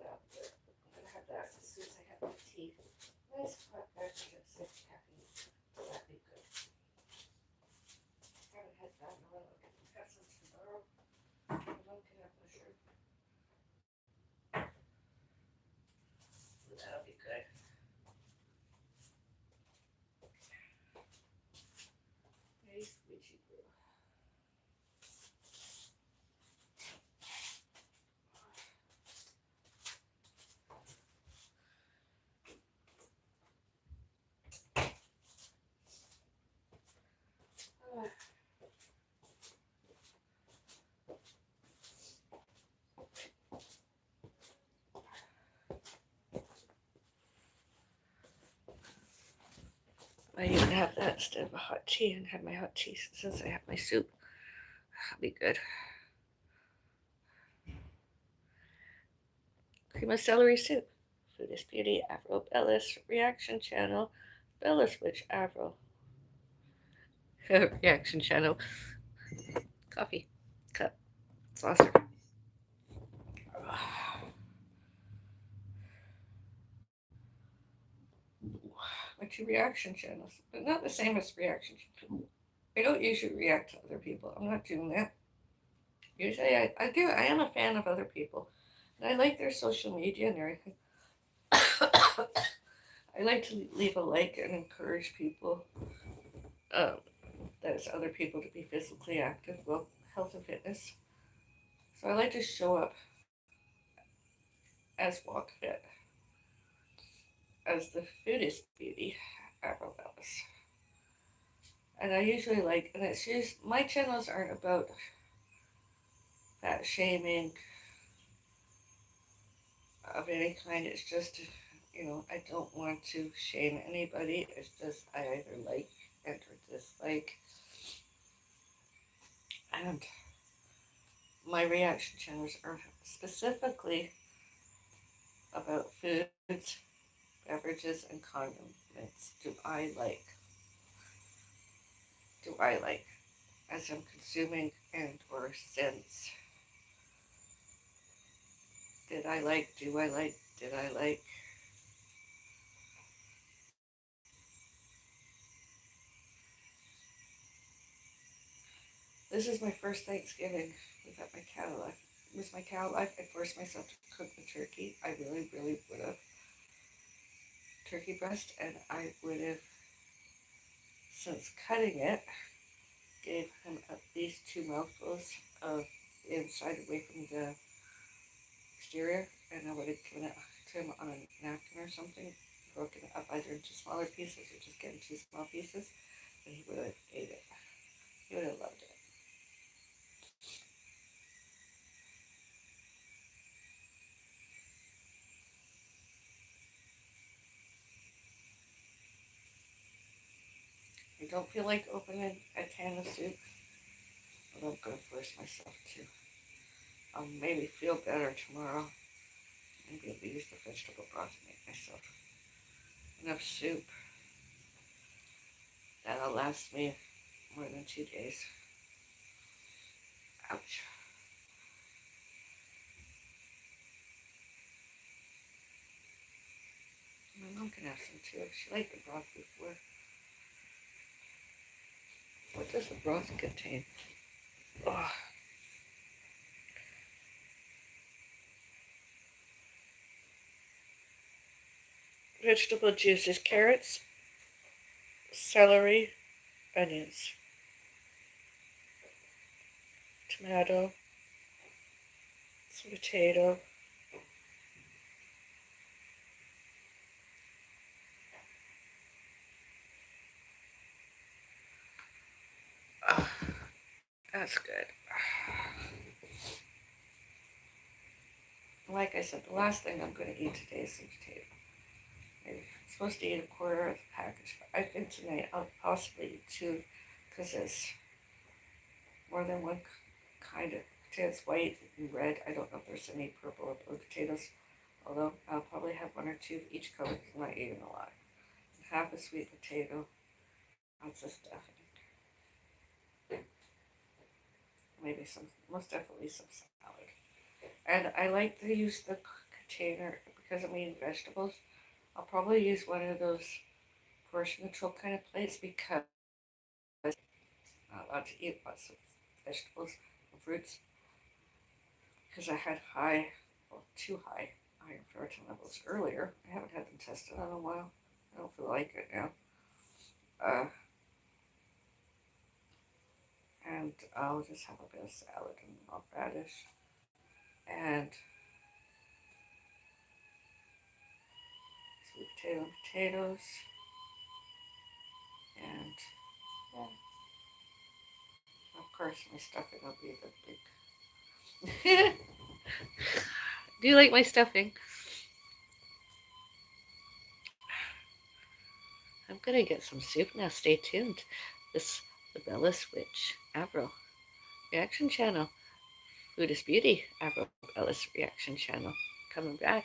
I'm gonna have that as soon as I have my tea. Nice hot beverages with caffeine. Oh, that'd be good. I haven't had that in a while. I'll have some tomorrow. One can have mushroom. Ooh, that'll be good. Nice Ouija brew. I even have that instead of a hot tea and have my hot tea since I have my soup. That'll be good. Cream of celery soup. Foodist Beauty Afro Bellis Reaction Channel. Bellis Witch Afro Reaction Channel. Coffee cup saucer. My two reaction channels, but not the same as reaction channels. I don't usually react to other people. I'm not doing that. Usually I do. I am a fan of other people. And I like their social media and everything. I like to leave a like and encourage people, that is other people, to be physically active, well, health and fitness. So I like to show up as walk fit. as the Foodist Beauty Avril Bellis. And I usually like, and it's just, my channels aren't about fat shaming of any kind. It's just, I don't want to shame anybody. It's just, I either like and or dislike. And my reaction channels are specifically about foods, beverages, and condiments. Do I like as I'm consuming and or since? Did I like? Do I like? Did I like? This is my first Thanksgiving without my cow life. With my cow life, I forced myself to cook the turkey. I really, really would have turkey breast, and I would have, since cutting it, gave him at least 2 mouthfuls of the inside away from the exterior, and I would have given it to him on a napkin or something, broken it up either into smaller pieces or just getting 2 small pieces, and he would have ate it. He would have loved it. I don't feel like opening a can of soup, but I'm going to force myself to. I'll maybe feel better tomorrow. Maybe I'll use the vegetable broth to make myself enough soup that'll last me more than 2 days. Ouch. My mom can have some too. She liked the broth before. What does the broth contain? Oh, vegetable juices: carrots, celery, onions, tomato, some potato. Oh, that's good. Like I said, the last thing I'm going to eat today is some potato. I'm supposed to eat a quarter of the package, but I think tonight I'll possibly eat 2 because it's more than one kind of potatoes, white and red. I don't know if there's any purple or blue potatoes, although I'll probably have 1 or 2 of each color because I'm not eating a lot. Half a sweet potato, lots of stuffing, maybe some, most definitely some salad. And I like to use the container because I'm eating vegetables. I'll probably use one of those portion control kind of plates because I'm not allowed to eat lots of vegetables and fruits because I had too high iron ferritin levels earlier. I haven't had them tested in a while. I don't feel like it now. Uh, and I'll just have a bit of salad and all radish and sweet potato and potatoes. And yeah, of course my stuffing will be the big. Do you like my stuffing? I'm gonna get some soup now. Stay tuned. This the Bellis Witch Avril reaction channel. Foodist Beauty Avril Bellis reaction channel. Coming back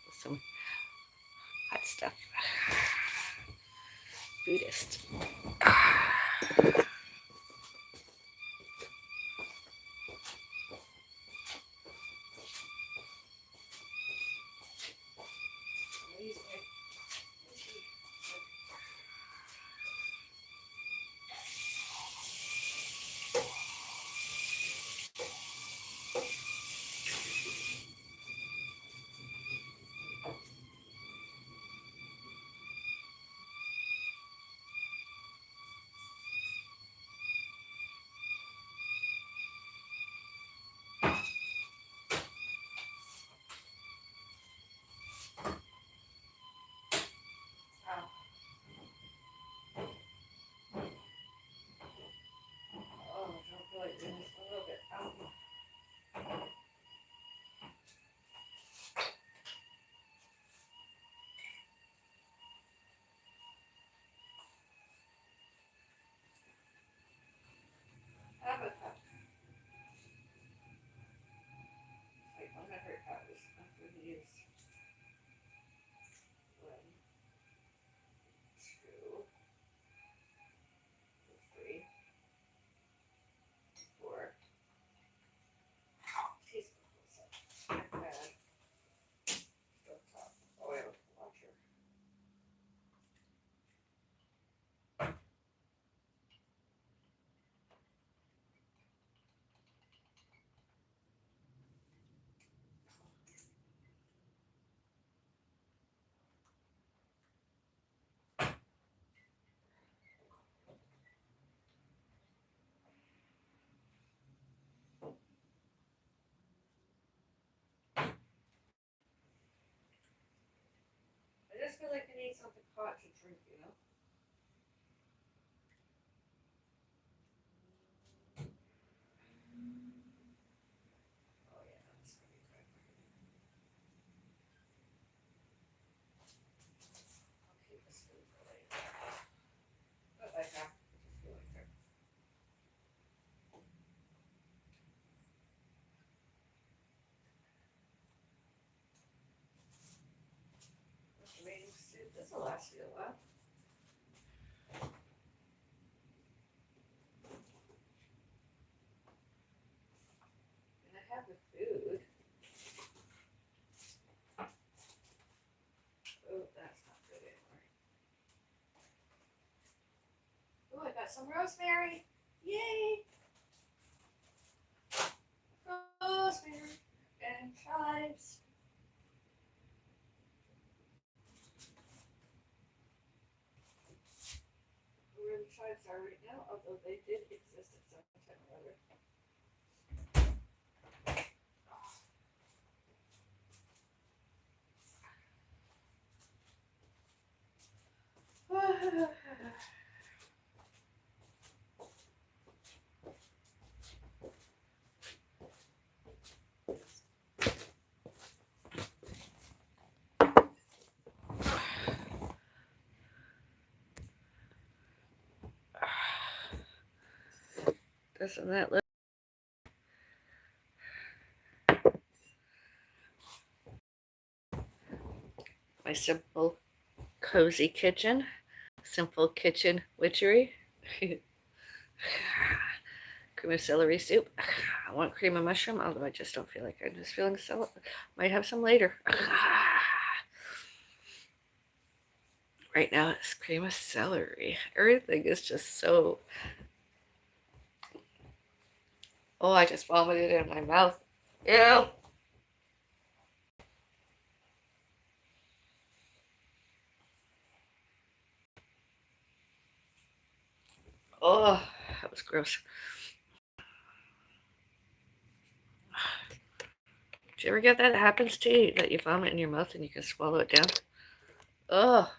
with some hot stuff. Buddhist. just feel like I need something hot to drink, you know? Oh yeah, that's gonna be good. I'll keep this food for later. But I have to just feel like it. Remaining soup. This will last you a while. And I have the food. Oh, that's not good anymore. Oh, I got some rosemary. Yay! Rosemary and chives. Where the chives are right now, although they did exist at some time or other. Doesn't that look? My simple, cozy kitchen. Simple kitchen witchery. Cream of celery soup. I want cream of mushroom, although I just don't feel like it. I'm just feeling so. Might have some later. Right now it's cream of celery. Everything is just so. Oh, I just vomited in my mouth. Ew. Oh, that was gross. Do you ever get that happens to you, that you vomit in your mouth and you can swallow it down? Oh.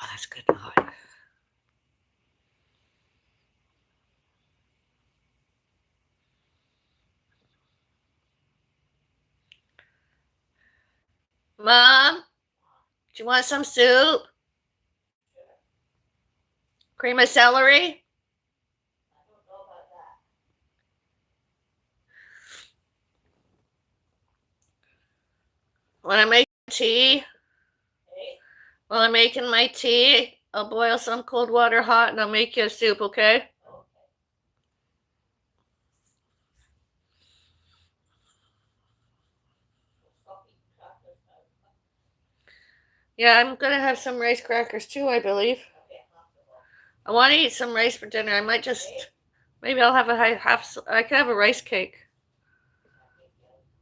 Oh, that's good and hot. Mom, do you want some soup? Cream of celery? When I make tea, while I'm making my tea, I'll boil some cold water hot and I'll make you a soup, okay? Yeah, I'm gonna have some rice crackers too, I believe. I want to eat some rice for dinner. I might just, maybe I'll have I could have a rice cake.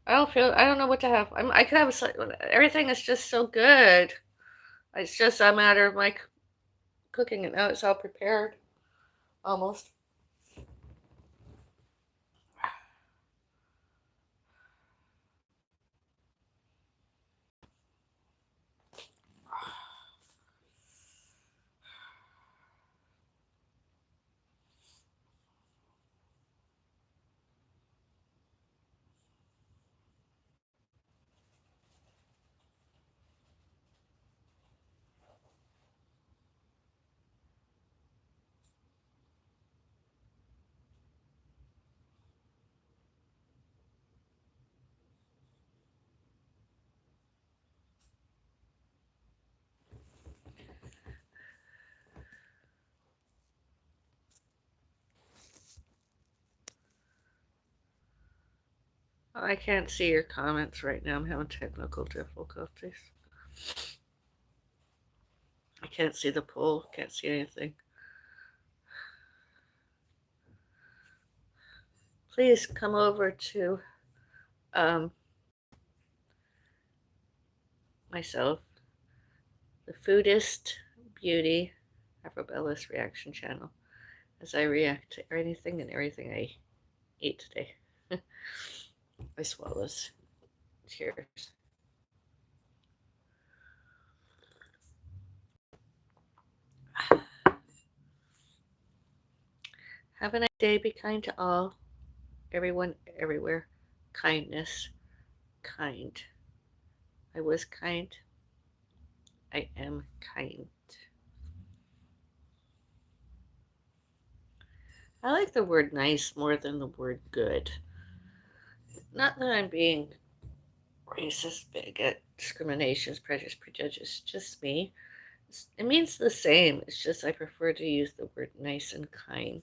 I don't know what to have. I could have everything is just so good. It's just a matter of my cooking it. Now it's all prepared, almost. Oh, I can't see your comments right now. I'm having technical difficulties. I can't see the poll. Can't see anything. Please come over to myself, the Foodist Beauty Afrobella's reaction channel, as I react to anything and everything I eat today. I swallows. Cheers. Have a nice day. Be kind to all, everyone, everywhere. Kindness. Kind. I was kind. I am kind. I like the word nice more than the word good. Not that I'm being racist, bigot, discriminations, prejudice, prejudice, just me. It means the same. It's just I prefer to use the word nice and kind.